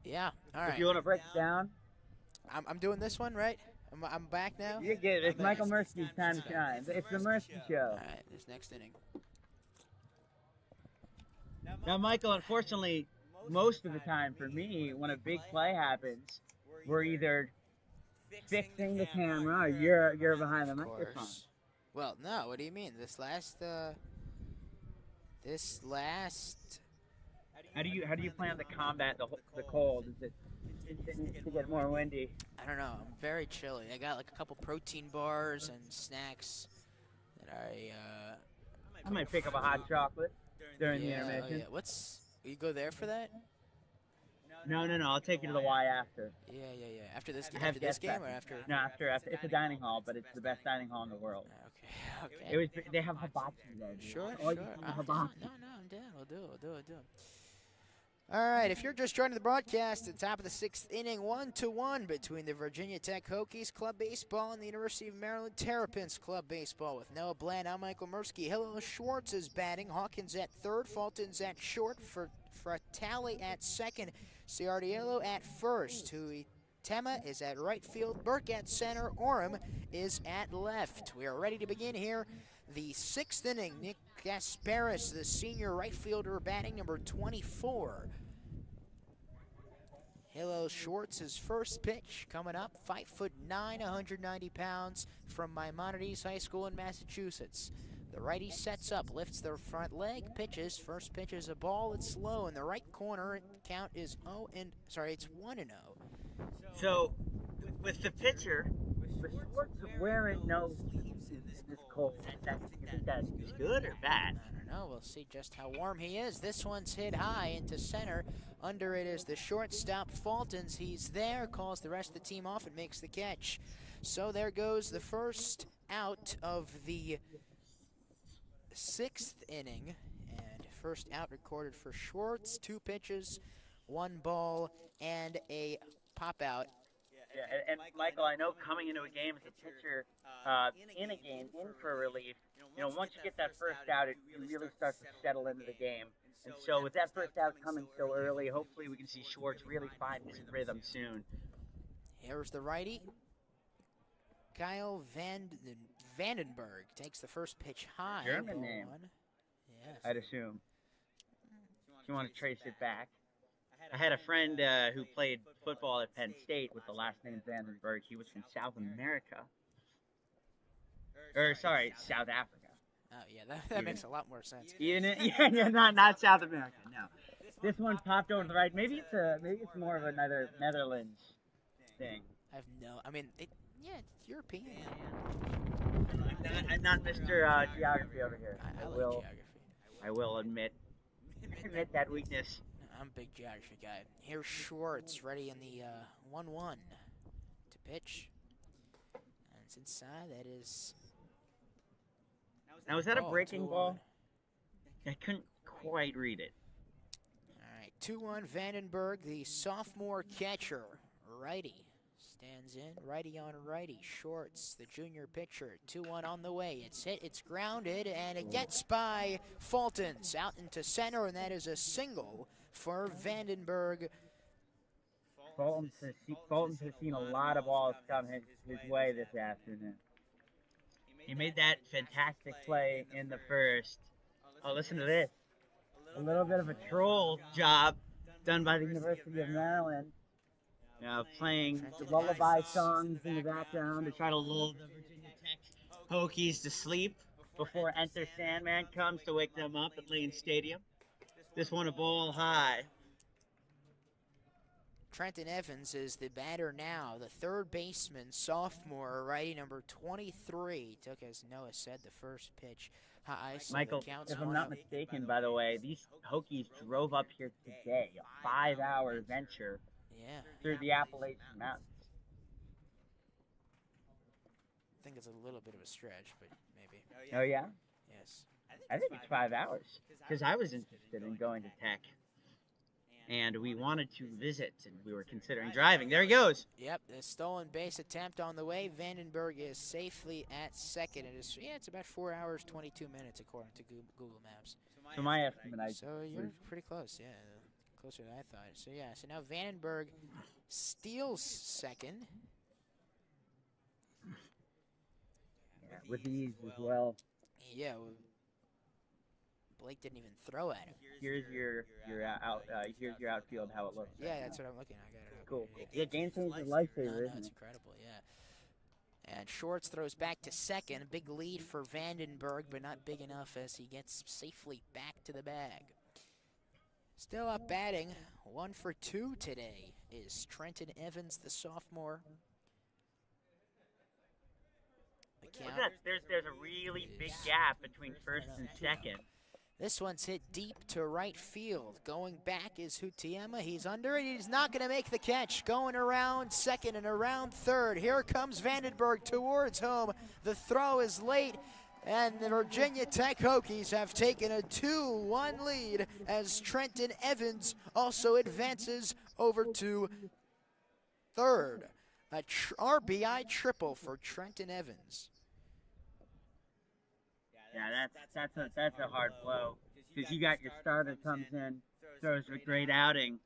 Yeah, all right. If you want to break it down. I'm doing this one, right? I'm back now? You're good. It's Michael Mercy's time to shine. It's the Mercy Show. All right, this next inning. Now, Michael, unfortunately, most of the time for me, when a big play happens, we're either fixing the camera. You're behind the Of microphone. course. Well, no. What do you mean? This last. How do you plan to combat the cold? Is it continue to get more windy? I don't know. I'm very chilly. I got like a couple protein bars and snacks that I might pick up a hot chocolate during the Yeah. Oh intermission. yeah. You go there for that? No. I'll take you to the Y after. Yeah. After this, I have after this guest game or passes. after? No, after it's a dining hall, but it's the best dining hall in the world. Okay. It was they have hibachi there. Dude. Sure. All you can eat I'm hibachi. down. No, I'm down. We'll do it. All right, if you're just joining the broadcast, at the top of the sixth inning, 1-1 between the Virginia Tech Hokies Club Baseball and the University of Maryland Terrapins Club Baseball. With Noah Bland, I'm Michael Mursky. Hillel Schwartz is batting. Hawkins at third. Fulton's at short. Fratelli at second. Ciardiello at first. Tema is at right field. Burke at center. Orem is at left. We are ready to begin here. The sixth inning, Nick Gasparis, the senior right fielder, batting number 24. Hillel Schwartz's first pitch coming up, 5'9", 190 pounds, from Maimonides High School in Massachusetts. The righty sets up, lifts their front leg, pitches. First pitch is a ball. It's low in the right corner. Count is 1-0. So, with the pitcher, with Schwartz wearing no sleeves in this cold setting, you think that's good or bad? I don't know. We'll see just how warm he is. This one's hit high into center. Under it is the shortstop, Fultons. He's there, calls the rest of the team off, and makes the catch. So there goes the first out of the sixth inning. And first out recorded for Schwartz. 2 pitches, 1 ball, and a pop out. Yeah, and Michael, I know coming into a game as a pitcher, in a game, in for relief, once you get that first out, you really start to settle into the game. And so with that first out coming so early, hopefully we can see Schwartz really find his rhythm soon. Here's the righty. Kyle Vandenberg takes the first pitch high. German name. Yes. I'd assume. If you want to trace it back. I had a friend who played football at Penn State with the last name Vandenberg. He was from South America. South Africa. Oh, yeah, that makes a lot more sense. Not South America, no. This one popped over to the right. Maybe it's more of another Netherlands thing. It's European. I'm not Mr. Geography over here. I like geography. I will admit that weakness. I'm a big geography guy. Here's Schwartz ready in the 1-1 to pitch. And it's inside. That is. Now, is that a breaking ball? I couldn't quite read it. All right, 2-1 Vandenberg, the sophomore catcher, righty. Stands in, righty on righty. Schwartz, the junior pitcher, 2-1 on the way. It's hit, it's grounded, and it gets by Fultons out into center, and that is a single for Vandenberg. Fultons has seen a lot of balls come his way this afternoon. He made that fantastic play in the first. Oh, listen to this. A little bit of a troll job done by the University of Maryland. Playing the lullaby songs in the background to try to lull the Virginia Tech Hokies to sleep before Enter Sandman comes to wake them up at Lane Stadium. This one a ball high. Trenton Evans is the batter now, the third baseman, sophomore, righty number 23. Took, as Noah said, the first pitch high. So Michael, if I'm not mistaken, by the way, these Hokies drove up here today, a 5-hour venture through the Appalachian Mountains. I think it's a little bit of a stretch, but maybe. Oh, yeah? Yes. I think it's 5 hours, because I was interested in going to Tech. And we wanted to visit, and we were considering driving. There he goes. Yep, the stolen base attempt on the way. Vandenberg is safely at second. It's about 4 hours, 22 minutes, according to Google Maps. So my estimate, So you're pretty close, yeah. Closer than I thought. So now Vandenberg steals second. Yeah, with ease as well. Yeah, Blake didn't even throw at him. Here's here's your outfield, how it looks. Yeah, that's what I'm looking at. I got it up. Cool. Here. Yeah, game change is a lifesaver, No, isn't it's it? incredible, yeah. And Shorts throws back to second. A big lead for Vandenberg, but not big enough as he gets safely back to the bag. Still up batting. 1 for 2 today is Trenton Evans, the sophomore. Look at that. There's a really big gap between first and second. This one's hit deep to right field. Going back is Hutiema. He's under it. He's not going to make the catch. Going around second and around third. Here comes Vandenberg towards home. The throw is late, and the Virginia Tech Hokies have taken a 2-1 lead as Trenton Evans also advances over to third. A RBI triple for Trenton Evans. Yeah, that's a hard blow because you got your starter comes in, throws a great outing,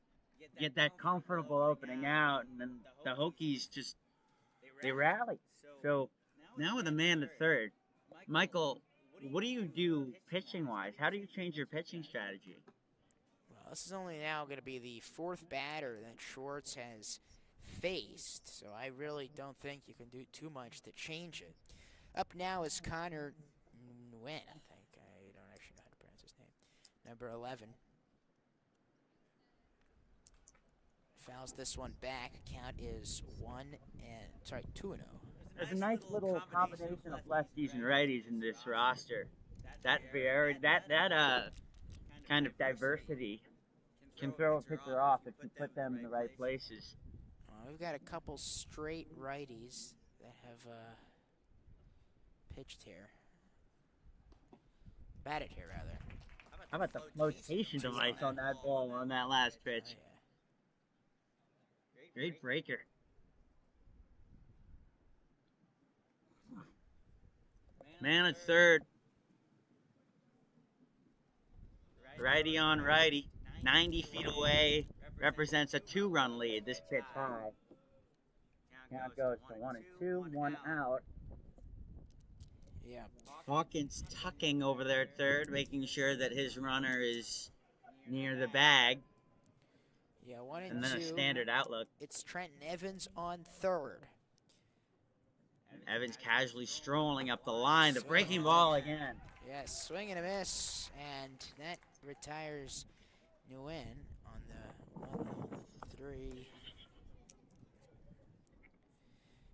get that comfortable opening out, and then the Hokies they rally. So now with a man at third, Michael, what do you do pitching wise? How do you change your pitching strategy? Well, this is only now going to be the fourth batter that Schwartz has faced, so I really don't think you can do too much to change it. Up now is Connor Nguyen, I think. I don't actually know how to pronounce his name. Number 11. Fouls this one back. Count is 2-0. There's a nice little combination of lefties and righties in this roster. That kind of diversity can throw a pitcher off if you put them in the right places. We've got a couple straight righties that have pitched here. Batted here, rather. How about the flotation device on that ball on that last pitch? Oh, yeah. Great breaker. Man at third. Righty on righty. 90 feet away. Represents a 2-run lead. This pitch high. Count goes to 1 and 2. 1 out. Yeah. Hawkins tucking over there at third, making sure that his runner is near the bag. Yeah, 1 and 2. And then a standard outlook. It's Trenton Evans on third. Evans casually strolling up the line. The breaking ball again. Yes, swing and a miss, and that retires Nguyen on the 1-3.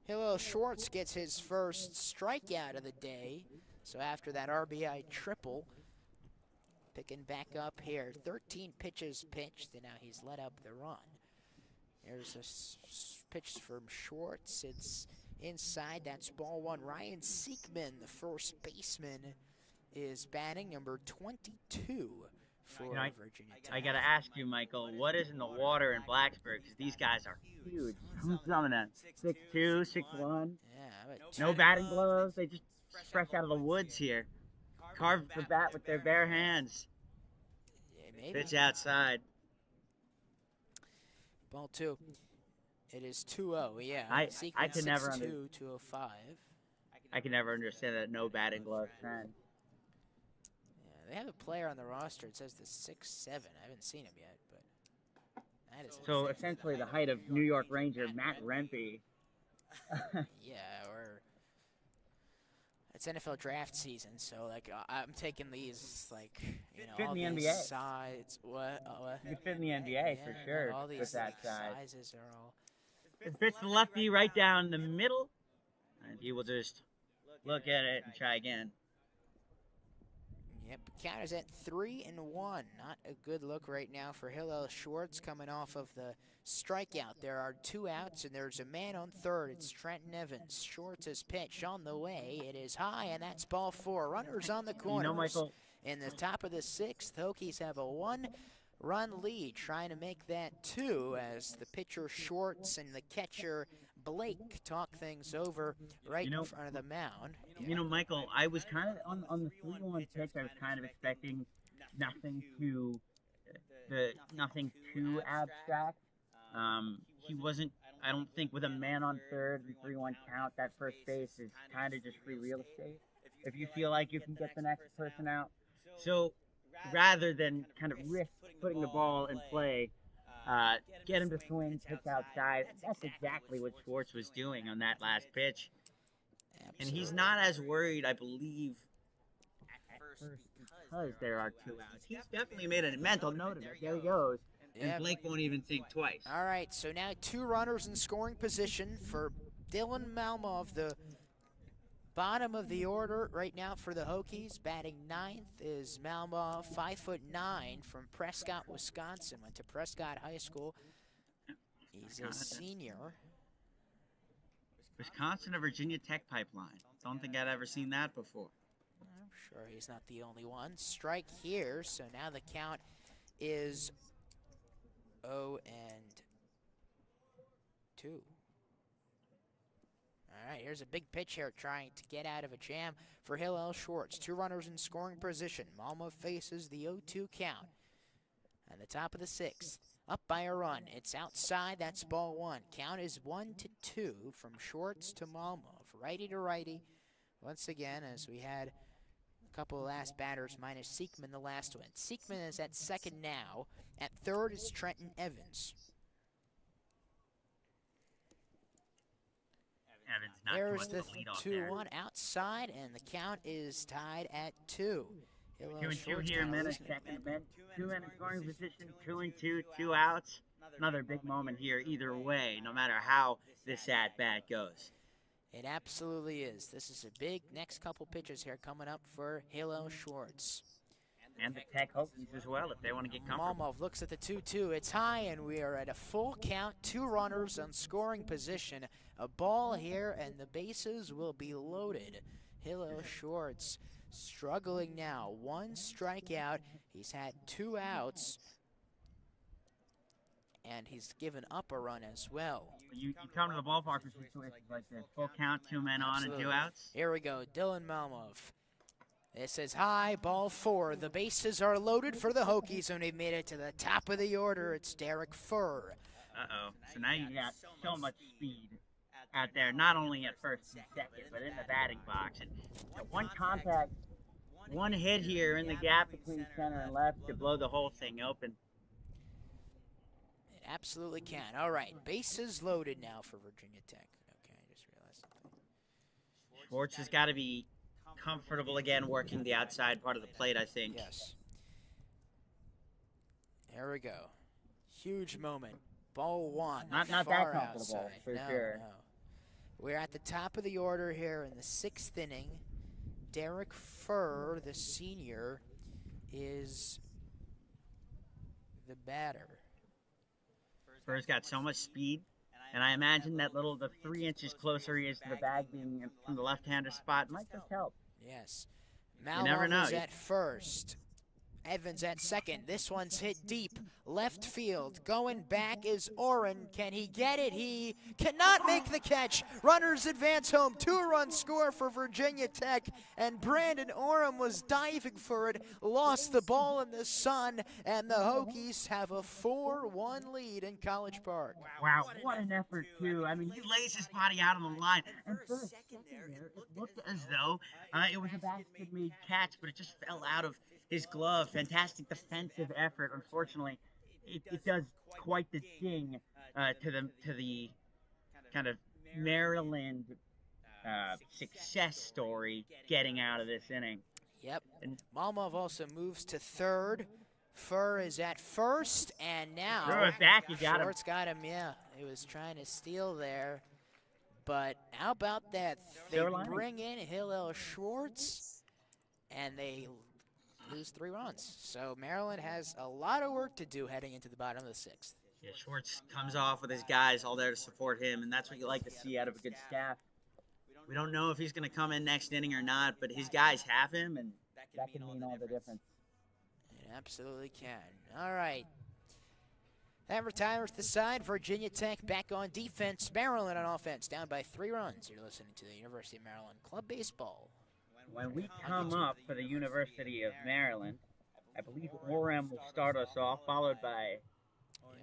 Hillel Schwartz gets his first strikeout of the day. So after that RBI triple, picking back up here. 13 pitches pitched, and now he's let up the run. There's a pitch from Schwartz. It's inside. That's ball one. Ryan Siekman, the first baseman, is batting number 22 for Virginia Tech. I got to ask you, Michael, what is in the water in Blacksburg? Because these guys are huge. Some of them, 6'2", 6'1". Yeah, no batting gloves. They just fresh out of the woods here. Carved the bat with their bare hands. Yeah, maybe. Pitch outside. Ball two. It is 2-0, yeah. I can never 6'2", 205. I can never understand that no batting glove trend. Yeah, they have a player on the roster. It says the 6'7". I haven't seen him yet, but that is so essentially the height of New York Ranger Matt Rempe. Yeah, or it's NFL draft season, so like I'm taking these like fit all in the these NBA. sides. What? You fit in the NBA yeah, for sure. All these with that like, size. sizes are all. It fits the lefty right down the middle, and he will just look at it and try again. Yep, count is at 3-1. Not a good look right now for Hillel Schwartz coming off of the strikeout. There are 2 outs, and there's a man on third. It's Trenton Evans. Schwartz's pitch on the way. It is high, and that's ball 4. Runners on the corners. Michael, in the top of the 6th, Hokies have a 1-run lead, trying to make that 2 as the pitcher Schwartz and the catcher Blake talk things over right in front of the mound. Michael, I was kind of on the 3-1 pitch. I was kind of expecting nothing too abstract. He wasn't. I don't think with a man on third and 3-1 count, that first base is kind of just free real estate. If you feel like you can get the next person out, so rather than kind of risk putting the ball in play, get him to swing, pitch outside. That's exactly what Schwartz was doing on that last pitch. And he's Absolutely. not as worried, I believe, at first because there are two outs. He's definitely made a mental note of it. There he goes. And Yep. Blake won't even think twice. All right, so now 2 runners in scoring position for Dylan Malmov, the bottom of the order right now for the Hokies. Batting ninth is Malmov, 5'9" from Prescott, Wisconsin. Went to Prescott High School. He's a senior. Wisconsin to Virginia Tech pipeline. Don't think I'd ever seen that before. I'm sure he's not the only one. Strike here, so now the count is 0-2. All right, here's a big pitch here trying to get out of a jam for Hillel Schwartz. 2 runners in scoring position. Malmo faces the 0-2 count. And the top of the 6th, up by a run. It's outside, that's ball 1. Count is 1-2 from Schwartz to Malmo. Righty to righty. Once again, as we had a couple of last batters, minus Seekman the last one. Seekman is at second now. At third is Trenton Evans. Evans not There's the lead off 2-1 outside, and the count is tied at 2. 2-2 here, men in second, men, 2 men in scoring position, 2-2, 2 outs. Another big moment here, either way, no matter how this at bat goes. It absolutely is. This is a big next couple pitches here coming up for Hillel Schwartz. And the Tech Hokies as well, if they want to get comfortable. Malmov looks at the 2-2. It's high, and we are at a full count. 2 runners on scoring position. A ball here, and the bases will be loaded. Hillel Schwartz struggling now. 1 strikeout. He's had 2 outs, and he's given up a run as well. You come to the ballpark for situations like this. Full count, 2 men on and 2 outs. Here we go, Dylan Malmov. This is high, ball 4. The bases are loaded for the Hokies, and they've made it to the top of the order. It's Derek Furr. Uh-oh. So now you got so much speed out there, not only at first and second, but in the batting box. And one contact, one hit here in the gap between center and left to blow the whole thing open. It absolutely can. All right, bases loaded now for Virginia Tech. Okay, I just realized something. Schwartz has got to be comfortable again working the outside part of the plate, I think. Yes. There we go. Huge moment. Ball 1. Not that far comfortable, outside. for No, sure. no. We're at the top of the order here in the 6th inning. Derek Furr, the senior, is the batter. Furr's got so much speed, and I imagine that the 3 inches closer he is to the bag being from the left-hander spot might just help. Yes. never know. Malmov is at first. Evans at second. This one's hit deep. Left field. Going back is Oren. Can he get it? He cannot make the catch. Runners advance home. 2-run score for Virginia Tech. And Brandon Oram was diving for it. Lost the ball in the sun. And the Hokies have a 4-1 lead in College Park. Wow, what an effort, too. I mean, he lays his body out on the line. And for a second there, it looked as though it was a basket-made catch, but it just fell out of his glove. Fantastic defensive effort. Unfortunately, it does quite the ding to the kind of Maryland success story getting out of this inning. Yep. And Malmov also moves to third. Furr is at first, and now Schwartz got him. Yeah, he was trying to steal there. But how about that? They bring in Hillel Schwartz, and they lose 3 runs. So Maryland has a lot of work to do heading into the bottom of the 6th. Yeah, Schwartz comes off with his guys all there to support him, and that's what you like to see out of a good staff. We don't know if he's going to come in next inning or not, but his guys have him, and that can mean all the difference. It absolutely can. All right. That retires the side. Virginia Tech back on defense. Maryland on offense, down by 3 runs. You're listening to the University of Maryland Club Baseball. When we come up for the University of Maryland, I believe Orem will start us off, followed by,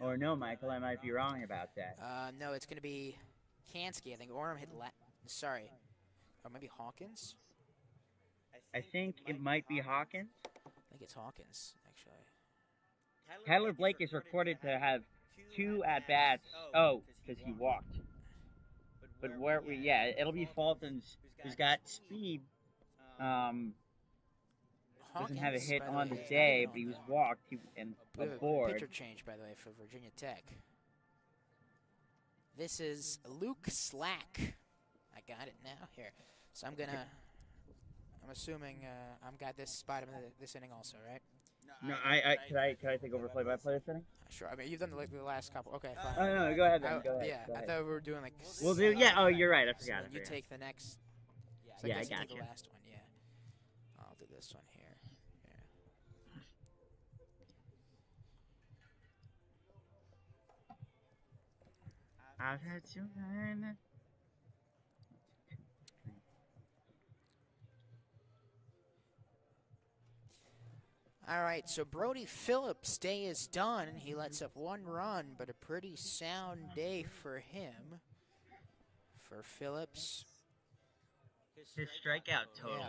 or no, Michael, I might be wrong about that. No, it's going to be Kansky. I think Orem hit or maybe Hawkins? I think it might be Hawkins. think it's Hawkins, actually. Tyler Blake is reported to have 2 at-bats. Oh, because he walked. But yeah, it'll be Fulton's, who's got speed. Um, doesn't have a Hawkins, hit by the on way, the is not day, even but on he was the walked and we have a pitcher aboard. change, by the way, for Virginia Tech. This is Luke Slack. I got it now here. So I'm assuming I'm got this spot in this inning also, right? No, could I take over play-by-play this inning? Sure. I mean, you've done the last couple. Okay, fine. Oh no, go ahead then. Go ahead. Yeah, Go I ahead. thought we were doing like. We'll do. Yeah. Oh, you're right. I So forgot. then you take the next. So Yeah, I guess I you take got the you. last one. Yeah. I'll do this one here. Yeah. I've had to learn. All right, so Brody Phillips' day is done. He lets up 1 run, but a pretty sound day for him. For Phillips. His strikeout total. Yeah.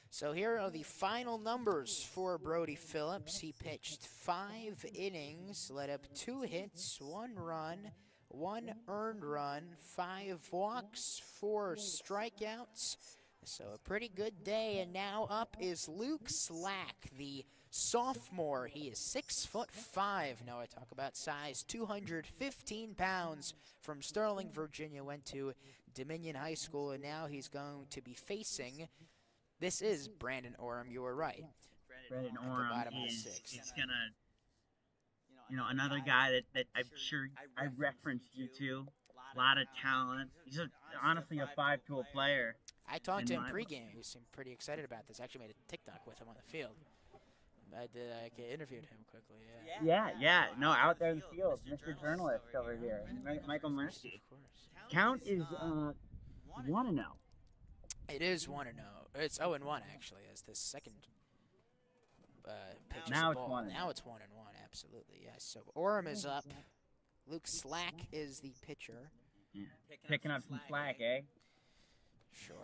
So here are the final numbers for Brody Phillips. He pitched 5 innings, let up 2 hits, 1 run, 1 earned run, 5 walks, 4 strikeouts. So a pretty good day, and now up is Luke Slack, the sophomore. He is 6'5". Now I talk about size, 215 pounds, from Sterling, Virginia. Went to Dominion High School, and now he's going to be facing. This is Brandon Orem. You were right. Brandon At the bottom Orem of the is. 6th. It's gonna. Another guy that I'm sure I referenced you to. A lot of talent. He's honestly a 5-tool player. I talked to him pregame. He seemed pretty excited about this. I actually made a TikTok with him on the field. I interviewed him quickly. Yeah. No, out there in the field, Mr. Journalist over here, Michael Murphy. Of course. Count is 1-0. It is 1-0. It's 0-1 actually, as this second pitch Now is it's ball. 1-1. Now it's 1-1. Absolutely, yes. So Orem is up. Luke Slack is the pitcher. Yeah. Picking up some slack, eh? Sure.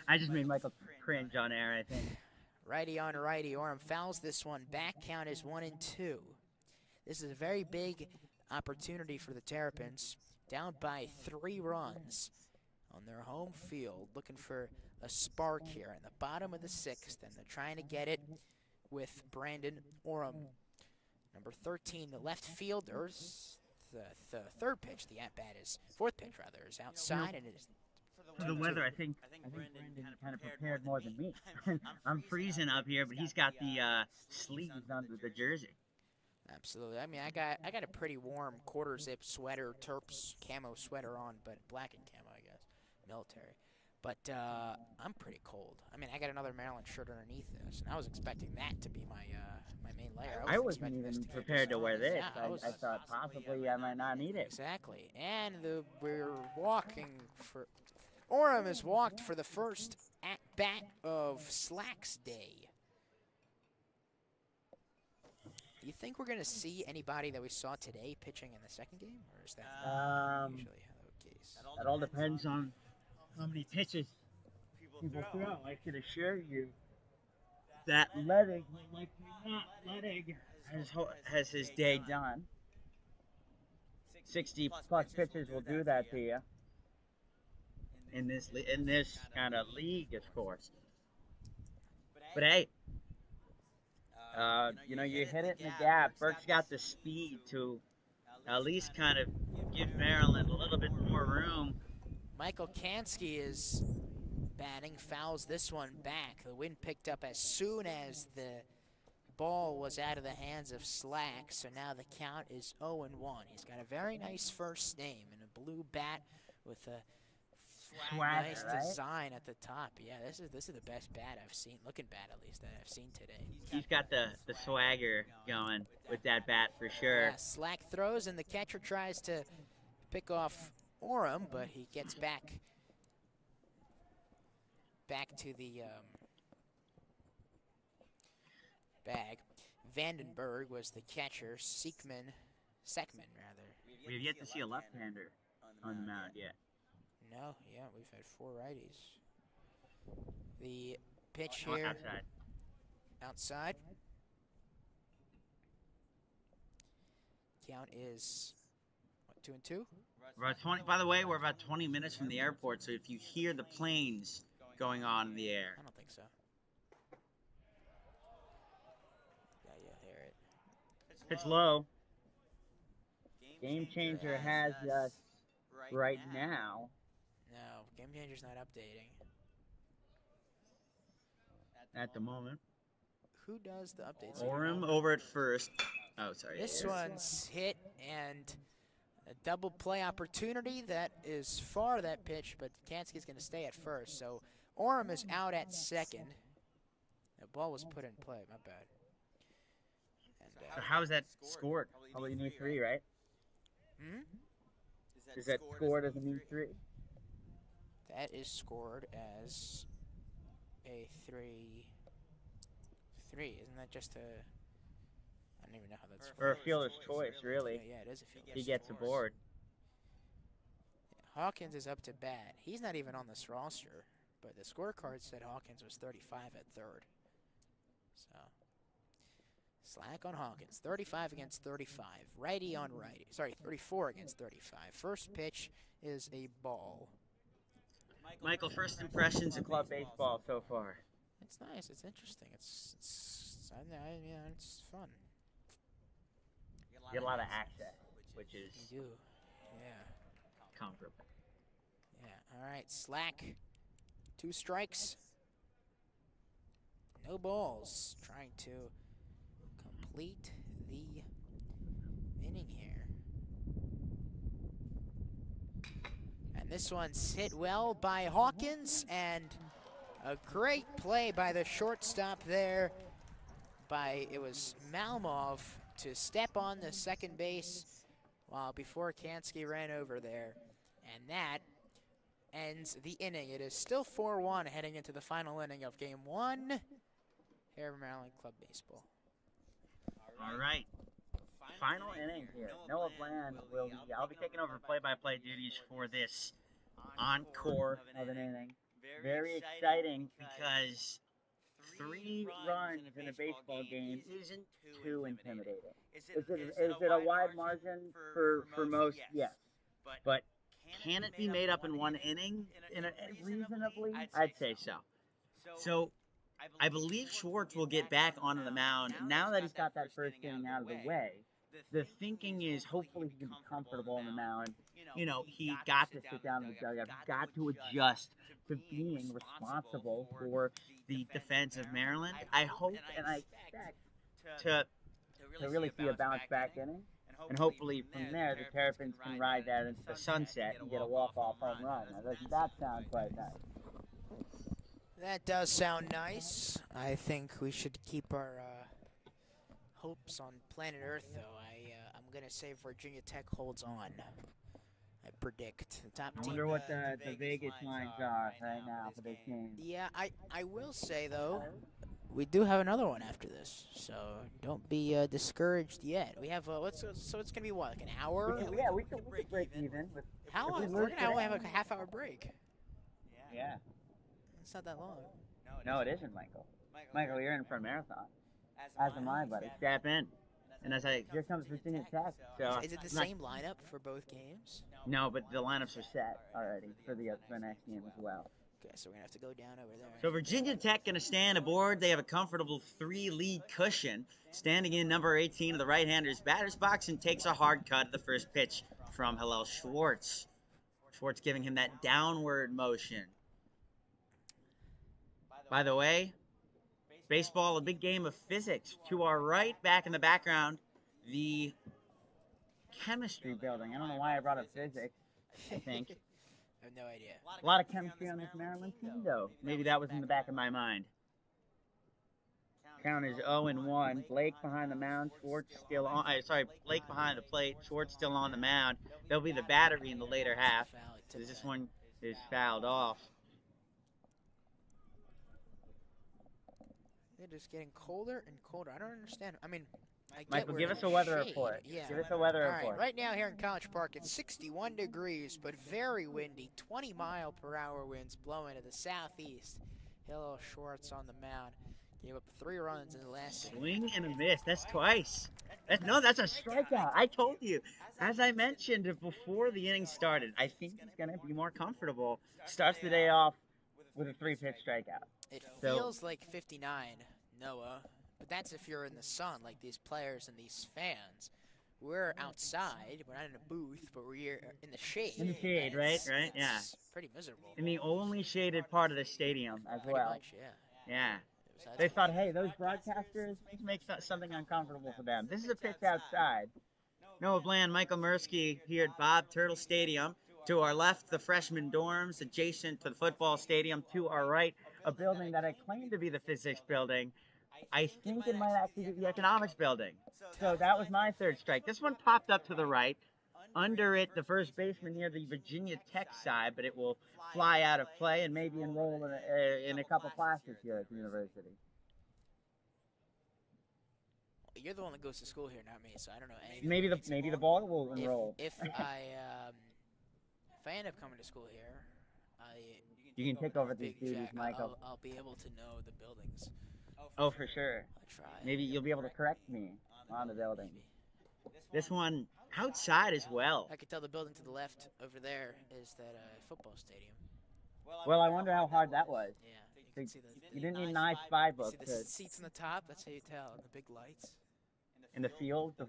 I just made Michael cringe on air, I think. Righty on righty. Orem fouls this one back. Count is 1-2. This is a very big opportunity for the Terrapins. Down by 3 runs on their home field, looking for a spark here in the bottom of the 6th, and they're trying to get it with Brandon Orem. Number 13, the left fielder's the third pitch, the at-bat is, fourth pitch rather, is outside, and it is. For the weather, I think Brandon kind of prepared more than me. I'm freezing up here, but he's got the sleeves under the jersey. Absolutely. I mean, I got a pretty warm quarter zip sweater, Terps camo sweater on, but black and camo, I guess, military. But I'm pretty cold. I mean, I got another Maryland shirt underneath this, and I was expecting that to be my my main layer. I wasn't even prepared to wear this. Yeah, I thought possibly I might not need it. Exactly. And we're walking for. Orem has walked for the first at-bat of Slack's day. Do you think we're going to see anybody that we saw today pitching in the second game? Or is that usually how the case? That all depends on how many pitches people throw. I can assure you that Ledig, like not Ledig, has his day done. 60-plus pitches will do that to you. In this kind of league, of course. But hey, you hit it in the gap. Burke's got the speed to at least kind of give Maryland a little bit more room. Michael Kansky is batting, fouls this one back. The wind picked up as soon as the ball was out of the hands of Slack, so now the count is 0-1. He's got a very nice first name and a blue bat with a Swagger, nice right? design at the top. Yeah, this is the best bat I've seen, looking bat at least, that I've seen today. He's got the swagger going with that bat for sure. Yeah, Slack throws, and the catcher tries to pick off Orem, but he gets back to the bag. Vandenberg was the catcher. Sekman, rather. We've yet to see a left-hander on the mound yet. No, yeah, we've had 4 righties. The pitch here. Outside. Outside. Count is, what, 2-2? About 20. By the way, we're about 20 minutes from the airport, so if you hear the planes going on in the air, I don't think so. Yeah, you'll hear it. it's low. Game Changer has us right now. No, Game Changer's not updating. At the moment. Who does the updates? Orem over at first. Oh, sorry. This one's hit and a double play opportunity. That is far that pitch, but Kansky's going to stay at first. So Orem is out at second. The ball was put in play. My bad. And, So how is that scored? Probably you need 3, right? Is that scored as a need 3? That is scored as a 3-3. Isn't that just a... I don't even know how that's... Or a fielder's choice, really. Yeah, it is a fielder's He gets aboard. Hawkins is up to bat. He's not even on this roster, but the scorecard said Hawkins was 35 at third. So, slack on Hawkins. 35 against 35. Righty on righty. Sorry, 34 against 35. First pitch is a ball. Michael, first impressions of club baseball so far? It's nice. It's interesting. It's fun. You get a lot of access, which is You do. Yeah. comfortable. Yeah. All right. Slack. 2 strikes. No balls. Trying to complete the inning here. And this one's hit well by Hawkins, and a great play by the shortstop there. It was Malmov to step on the second base before Kansky ran over there. And that ends the inning. It is still 4-1 heading into the final inning of Game 1 here at Maryland Club Baseball. All right. Final inning here. Noah Bland will be. I'll be taking over play-by-play duties for this encore of an inning. Very exciting because 3 runs in a baseball game isn't too intimidating. Is it a wide margin for most? Yes. But can it be made up in 1 inning reasonably? I'd say so. So I believe Schwartz will get back onto the mound now that he's got that first inning out of the way. The thinking is hopefully he can be comfortable on the mound. You know, he got to sit down in the dugout, got to adjust to being responsible for the defense of Maryland. I hope and I expect to really see a bounce back inning. And hopefully from there, the Terrapins can ride that into the sunset and get a walk-off home run. Now, doesn't that sound quite nice? That does sound nice. I think we should keep our hopes on planet Earth, though. I'm going to say Virginia Tech holds on. I predict the top I team. wonder what the Vegas lines are right now for this game. Yeah, I will say, though, we do have another one after this, so don't be discouraged yet. We have, so it's going to be what, like an hour? Yeah, we could break even. How long? We're going to only have a half-hour break. Yeah. It's not that long. No, it isn't, Michael. Michael, you're in for a marathon. As am I, buddy. Strap in. And as here comes Virginia Tech. So Is it the same lineup for both games? No, but the lineups are set already for the next game as well. Okay, so we're going to have to go down over there. So Virginia Tech going to stand aboard. They have a comfortable 3-lead cushion. Standing in number 18 of the right-hander's batter's box and takes a hard cut at the first pitch from Hillel Schwartz. Schwartz giving him that downward motion. By the way, baseball, a big game of physics. To our right, back in the background, the chemistry building. I don't know why I brought up physics, I think. I have no idea. A lot of chemistry on this Maryland team, though. Maybe that was in the back of my mind. Count is 0-1. Blake behind the mound. Schwartz still on. Blake behind the plate. Schwartz still on the mound. There'll be the battery in the later half. This one is fouled off. It is getting colder and colder. I don't understand. I mean, Michael, give us a weather report. Yeah. Give us a weather All report. Right, right now here in College Park, it's 61 degrees, but very windy. 20-mile-per-hour winds blowing to the southeast. Hillel Schwartz on the mound. Gave up 3 runs in the last inning. Swing and a miss. That's twice. That's a strikeout. I told you. As I mentioned before the inning started, I think he's going to be more comfortable. Starts the day off with a 3-pitch strikeout. It So feels like 59, Noah, but that's if you're in the sun, like these players and these fans. We're outside. We're not in a booth, but we're in the shade. in the shade, right? Right? Yeah. It's pretty miserable. In the only shaded part of the stadium as Pretty well. much, yeah. Yeah. That's They what- thought, hey, those broadcasters, let's make something uncomfortable for them. This is a pitch outside. Noah Bland, Michael Mursky here at Bob Turtle Stadium. To our left, the freshman dorms adjacent to the football stadium. To our right, a building that I claim to be the physics building. I think it might actually be the economics building. So that was my third strike. This one popped up to the right. Under it, the first baseman near the Virginia Tech side, but it will fly out of play and maybe enroll in a couple classes here at the university. You're the one that goes to school here, not me, so I don't know anything. Maybe the ball will enroll. If I end up coming to school here, You can take over these Big duties, Jack, Michael. I'll be able to know the buildings. Oh, for sure. I'll try. Maybe you'll be able to correct me on the building. This one outside as well. I could tell the building to the left over there is that football stadium. Well, I wonder how hard that was. Yeah, you can see You didn't need an I-Spy book see the to, seats on the top. That's how you tell. And the big lights. in the field, the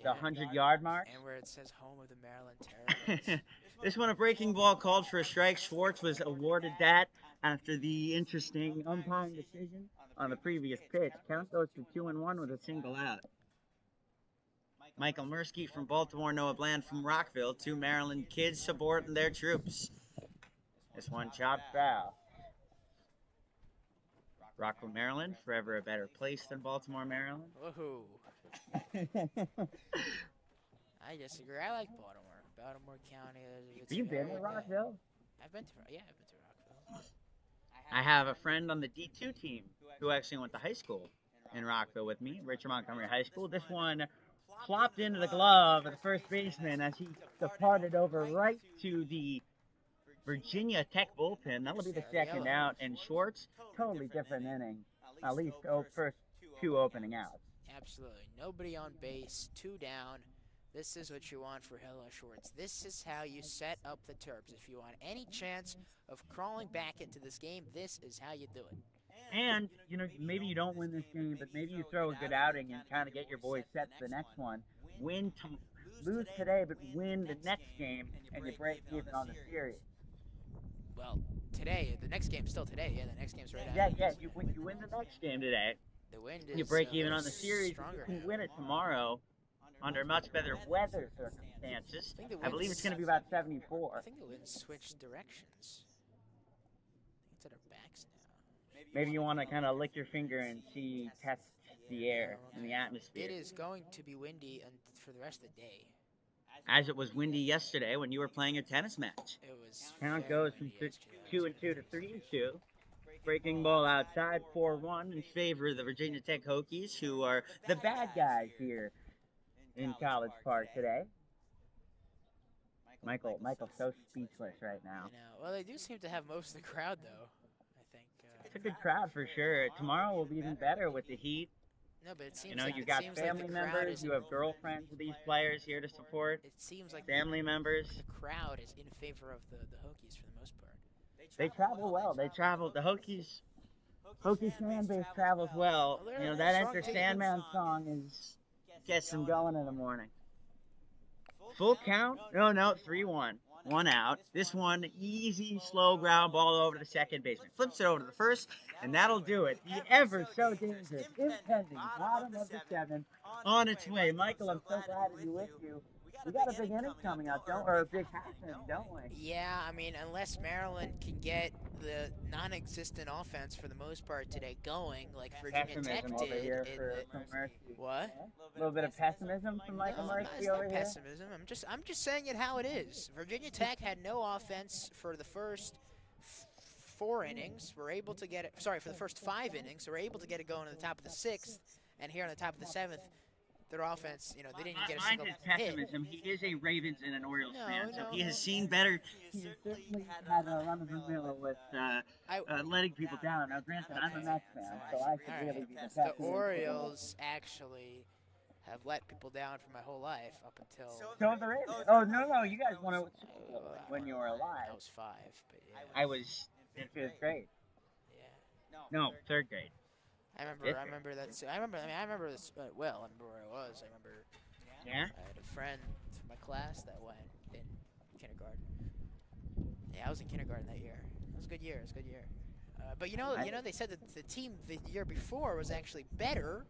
100-yard mark. And where it says home of the Maryland Terrapins. This one, a breaking ball called for a strike. Schwartz was awarded that after the interesting umpiring decision on the previous pitch. Count goes to 2-1 with a single out. Michael Mursky from Baltimore, Noah Bland from Rockville. 2 Maryland kids supporting their troops. This one chopped foul. Rockville, Maryland, forever a better place than Baltimore, Maryland. Woohoo. I disagree. I like Baltimore. Baltimore County. Have you been to Rockville? I've been to Rockville. I have a friend on the D2 team who actually went to high school in Rockville with me, Richard Montgomery High School. This one plopped into the glove of the first baseman as he departed over right to the Virginia Tech bullpen. That'll be the second out. And Schwartz, totally different inning. At least first 2 opening outs. Absolutely. Nobody on base. 2 down. This is what you want for Hello Schwartz. This is how you set up the Terps. If you want any chance of crawling back into this game, this is how you do it. And, maybe you don't win this game, but maybe you throw a good outing and kind of get your boys set for the next one. Lose today, but win the next game, and you break even on the series. Well, today, the next game's still today. Yeah, the next game's right Yeah, after. yeah. You win the next game today. The wind is You break even on the series. stronger You can now. win it tomorrow under much better weather circumstances. I think the I believe wind's- it's going to be about I 74. think the wind switched directions. I think it's at our backs now. Maybe you want to kind of lick your finger and test the air and the atmosphere. It is going to be windy for the rest of the day. As it was windy yesterday when you were playing your tennis match. It was. Count very goes from windy yesterday. 2-2 to 3-2. Breaking ball outside, 4-1 in favor of the Virginia Tech Hokies, who are the bad guys here in College Park today. Michael's so speechless right now. I know. Well, they do seem to have most of the crowd, though. I think. It's a good crowd for sure. Tomorrow will be even better with the heat. No, but it seems. You got family members, you have girlfriends of these players here to support. It seems like Family members. the crowd is in favor of the Hokies for the most part. They travel well. The Hokies fan base travels well. Well, they're That strong Enter team. Sandman song gets them going in the morning. Full count? No, 3-1. 1 out. This one, easy, slow ground ball over to the second baseman. Flips it over to the first, and that'll do it. The ever so dangerous, impending bottom of the 7th on its way. Michael, I'm so glad to be with you. We got a big inning coming up, or a big half-inning, don't we? Yeah, I mean, unless Maryland can get the non-existent offense for the most part today going, like Virginia Tech Pessimism over did. here in for the- Mercy. What? A little bit of pessimism from Michael No, it's Mercy not over here. pessimism. I'm just saying it how it is. Virginia Tech had no offense for the first 4 innings. We're able to get it. Sorry, for the first 5 innings, we're able to get it going in the top of the 6th, and here on the top of the 7th, their offense, you know, they didn't even get a Mind single his hit. pessimism. He is a Ravens and an Orioles No, fan, so no, he has no. seen better. He has certainly had a run of the mill with I letting people down. Now, granted, I'm a Mets fan, so I could all really right. be the The pessimist. Orioles actually have let people down for my whole life up until So have the Ravens. Oh no, you guys won a Super Bowl when you were I alive. was 5, but yeah, I was in fifth grade. yeah. No, third grade. I remember. Fifth I grade. remember that. I remember. I mean, I remember this well. I remember where I was. I remember Yeah. I had a friend from my class that went in kindergarten. Yeah, I was in kindergarten that year. It was a good year. It was a good year. But they said that the team the year before was actually better,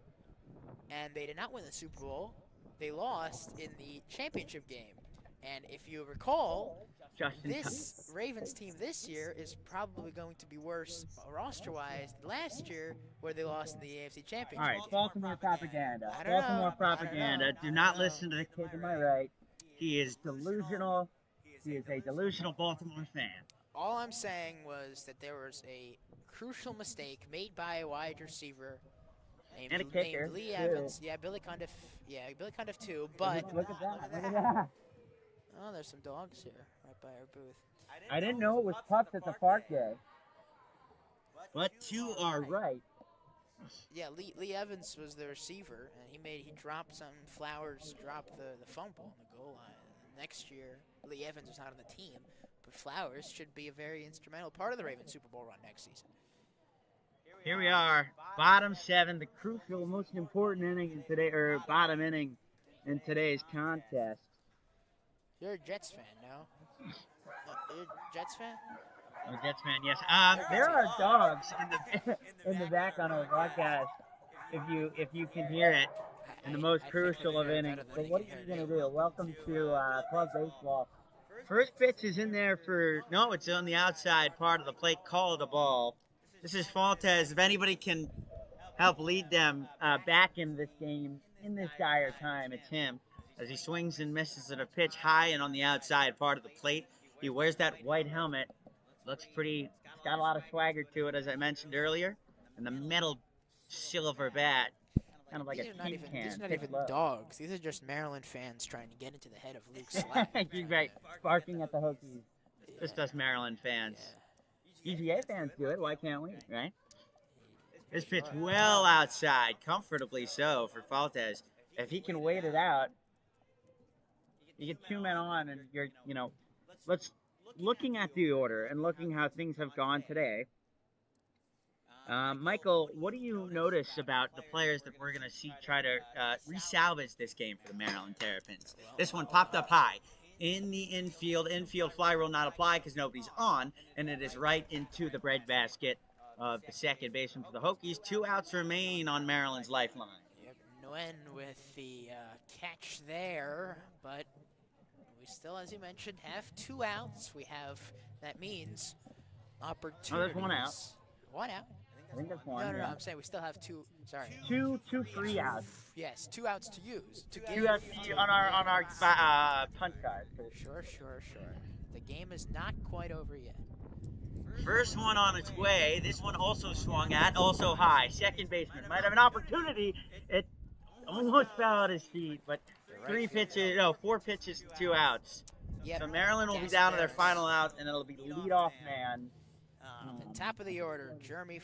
and they did not win the Super Bowl. They lost in the championship game. And if you recall, Justin. this Ravens team this year is probably going to be worse roster-wise than last year, where they lost in the AFC All Championship. right, Baltimore propaganda. I don't know. Baltimore propaganda. I don't Do know. not listen to the kid to my right. He is delusional. He is a delusional Baltimore fan. All I'm saying was that there was a crucial mistake made by a wide receiver And a kicker, named Lee too. Evans. Yeah, Billy Cundiff too. But Look at that. Look at that. oh, there's some dogs here right by our booth. I didn't know it was pups at the park day. But you are right. Yeah, Lee Evans was the receiver, and he dropped some Flowers dropped the fumble on the goal line. Next year, Lee Evans was not on the team, but Flowers should be a very instrumental part of the Ravens Super Bowl run next season. Here we are, bottom 7, the crucial, most important inning in today, or bottom inning in today's contest. You're a Jets fan, no? You're a Jets fan? I'm a Jets fan, yes. There are dogs in the back on our broadcast. If you can hear it, in the most crucial of innings. So what are you gonna do? Welcome to club baseball. First pitch is in there for no. It's on the outside part of the plate. Call it a ball. This is Faltez. If anybody can help lead them back in this game in this dire time, it's him. As he swings and misses at a pitch high and on the outside part of the plate. He wears that white helmet. Looks pretty. It's got a lot of swagger to it, as I mentioned earlier. And the metal silver bat, kind of like These a are not tin even, can. these are not Pitch even low. dogs. These are just Maryland fans trying to get into the head of Luke Slack. You're right. Barking at the Hokies. Yeah. Just us Maryland fans. Yeah. UGA fans do it. Why can't we? Right? This pitch Sure. well outside, comfortably so for Faltez. If he can wait it out, you get 2 men on, and let's looking at the order and looking how things have gone today. Michael, what do you notice about the players that we're going to see try to resalvage this game for the Maryland Terrapins? This one popped up high in the infield. Infield fly rule not apply because nobody's on, and it is right into the breadbasket of the second baseman for the Hokies. 2 outs remain on Maryland's lifeline. Yep, Nguyen with the catch there, but we still, as you mentioned, have 2 outs. That means opportunities. Oh, there's 1 out. 1 out. I think that's 1. No, Yeah. I'm saying we still have 2. Sorry. Two free outs. Yes, 2 outs to use. To 2 outs on our punch card. Sure. The game is not quite over yet. First one on its way. This one also swung at, also high. Second baseman might have an opportunity. It almost fell at his feet, but 4 pitches, 2 outs. Yep. So Maryland will be down to their final out, and it'll be leadoff man. The top of the order, Jeremy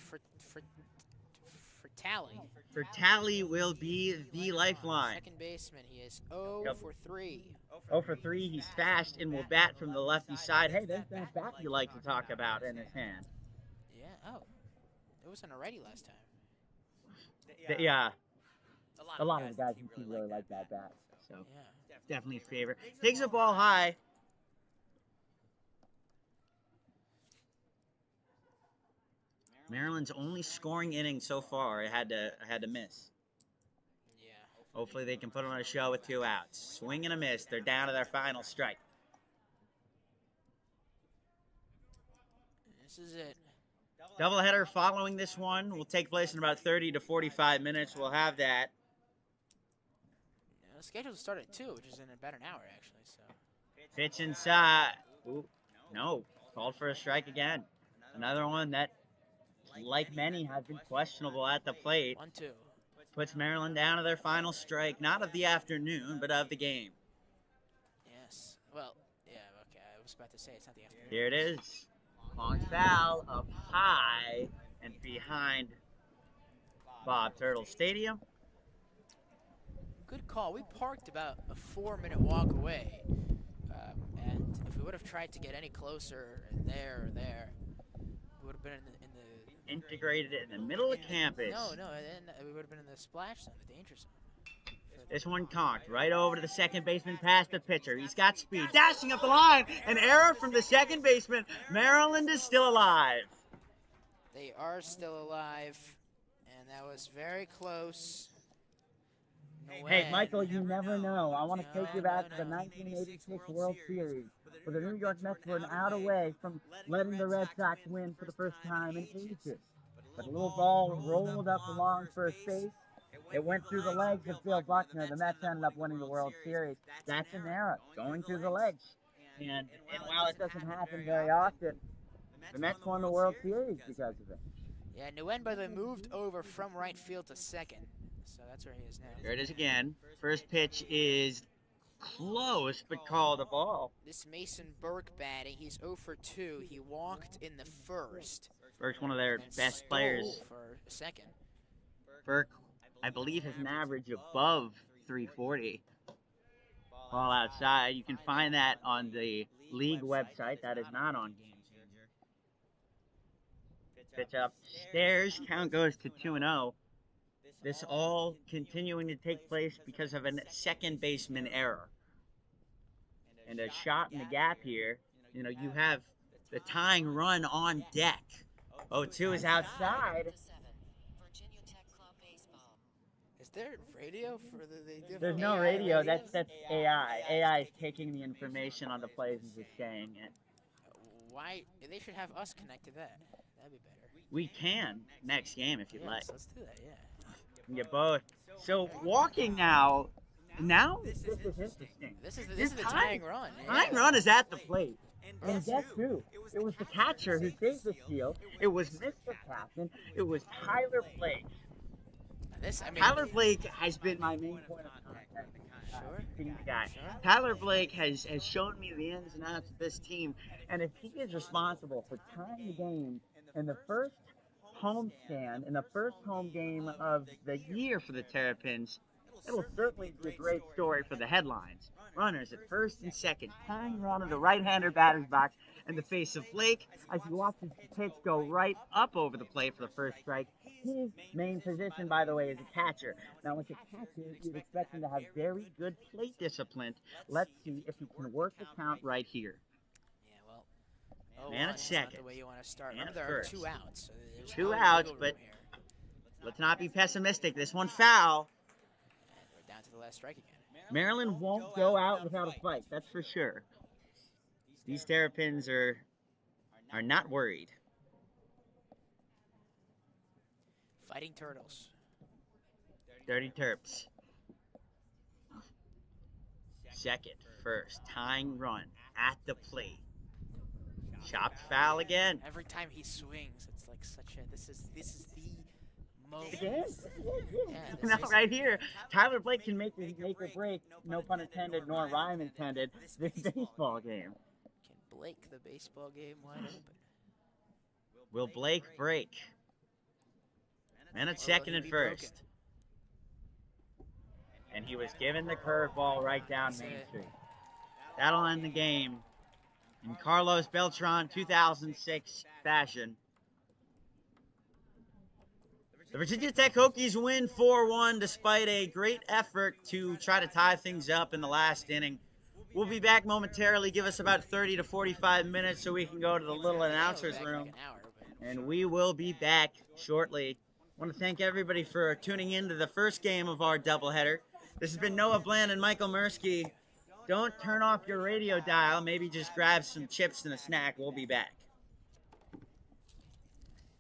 Tally. For Tally will be the lifeline. Second baseman, he is 0 for 3. 0 for 3, he's fast and will bat from the lefty side. Hey, there's that bat you like to talk about in his hand. Yeah, it was an already last time. Yeah. A lot of the guys in the team really like that bat. So, Yeah. definitely a favorite. Takes a ball high. Maryland's only scoring inning so far. I had to miss. Yeah. Hopefully they can put on a show with 2 outs. Swing and a miss. They're down to their final strike. This is it. Doubleheader following this one will take place in about 30 to 45 minutes. We'll have that. The schedule started at 2, which is in about an hour, actually. So. Pitch inside. Ooh, no. Called for a strike again. Another one that, like many, has been questionable at the plate. 1-2. Puts Maryland down to their final strike, not of the afternoon, but of the game. Yes. Well, yeah, okay. I was about to say it's not the afternoon. Here it is. Long foul up high and behind Bob Turtle Stadium. Good call. We parked about a 4-minute walk away. And if we would have tried to get any closer there or there, we would have been in the integrated it in the middle of campus. No, and we would have been in the splash zone, the danger zone. This one conked right over to the second baseman past the pitcher. He's got speed. Dashing up the line. An error from the second baseman. Maryland is still alive. They are still alive, and that was very close. Hey, Michael, you never know. I want to take you back to the 1986 World Series, where the New York Mets were an out away from letting the Red Sox win for the first time in ages. But a little ball rolled up along first base. It went through the legs of Bill Buckner. The Mets ended up winning the World Series. That's an era, going through the legs. And while it doesn't happen very often, the Mets won the World Series because of it. Yeah, Nguyen, by the way, moved over from right field to second. So that's where he is now. Here it is again. First pitch is close, but called a ball. This Mason Burke batting, he's 0 for 2. He walked in the first. Burke's one of their best players. For a second. Burke, I believe, has an average above 340. Ball outside. You can find that on the league website. That is not on Game Changer. Pitch upstairs. Count goes to 2-0. This all continuing to take place because of a second baseman error. And a shot in the gap here. You know, you have the tying run on deck. 0-2 is outside. Is there radio for the? There's no radio. That's AI. AI is taking the information on the plays and just saying it. Why? They should have us connect to that. That'd be better. We can next game if you'd like. Let's do that. Yeah. You get both. So walking now. Now this is interesting. This is the tying run. Yeah. Tying run is at the plate. And guess who? It was the catcher who saved the steal. It was Mr. Captain. It was Tyler Blake. Tyler Blake has been my main point of contact. Guy. Sure. Tyler Blake has shown me the ins and outs of this team, and if he is responsible for tying the game in the first homestand, in the first home game of the year for the Terrapins, it'll certainly be a great story for the headlines. Runners at first and second, tying run of the right-hander batter's box, and the face of Blake as he watches the pitch go right up over the plate for the first strike. His main position, by the way, is a catcher. Now, as a catcher, you'd expect him to have very good plate discipline. Let's see if he can work the count right here. Yeah, well, man at second. The way you want to start. Man There are 2 outs. So two outs, but let's not be pessimistic. This one foul. And we're down to the last strike again. Maryland won't go out without a fight, that's for sure. These Terrapins are not worried. Fighting Turtles. Dirty Terps. Second, first, tying run at the plate. Chopped foul again. Every time he swings, it's like such a. This is the moment. Again? Yeah, no, right here. Tyler Blake can make or break, no pun intended, nor rhyme intended, this baseball game. Can Blake the baseball game wide open? Will Blake break? Man at second and first. And he was given the curveball right down Main Street. That'll end the game in Carlos Beltran 2006 fashion. The Virginia Tech Hokies win 4-1 despite a great effort to try to tie things up in the last inning. We'll be back momentarily. Give us about 30 to 45 minutes so we can go to the little announcer's room. And we will be back shortly. I want to thank everybody for tuning in to the first game of our doubleheader. This has been Noah Bland and Michael Mirsky. Don't turn off your radio dial. Maybe just grab some chips and a snack. We'll be back.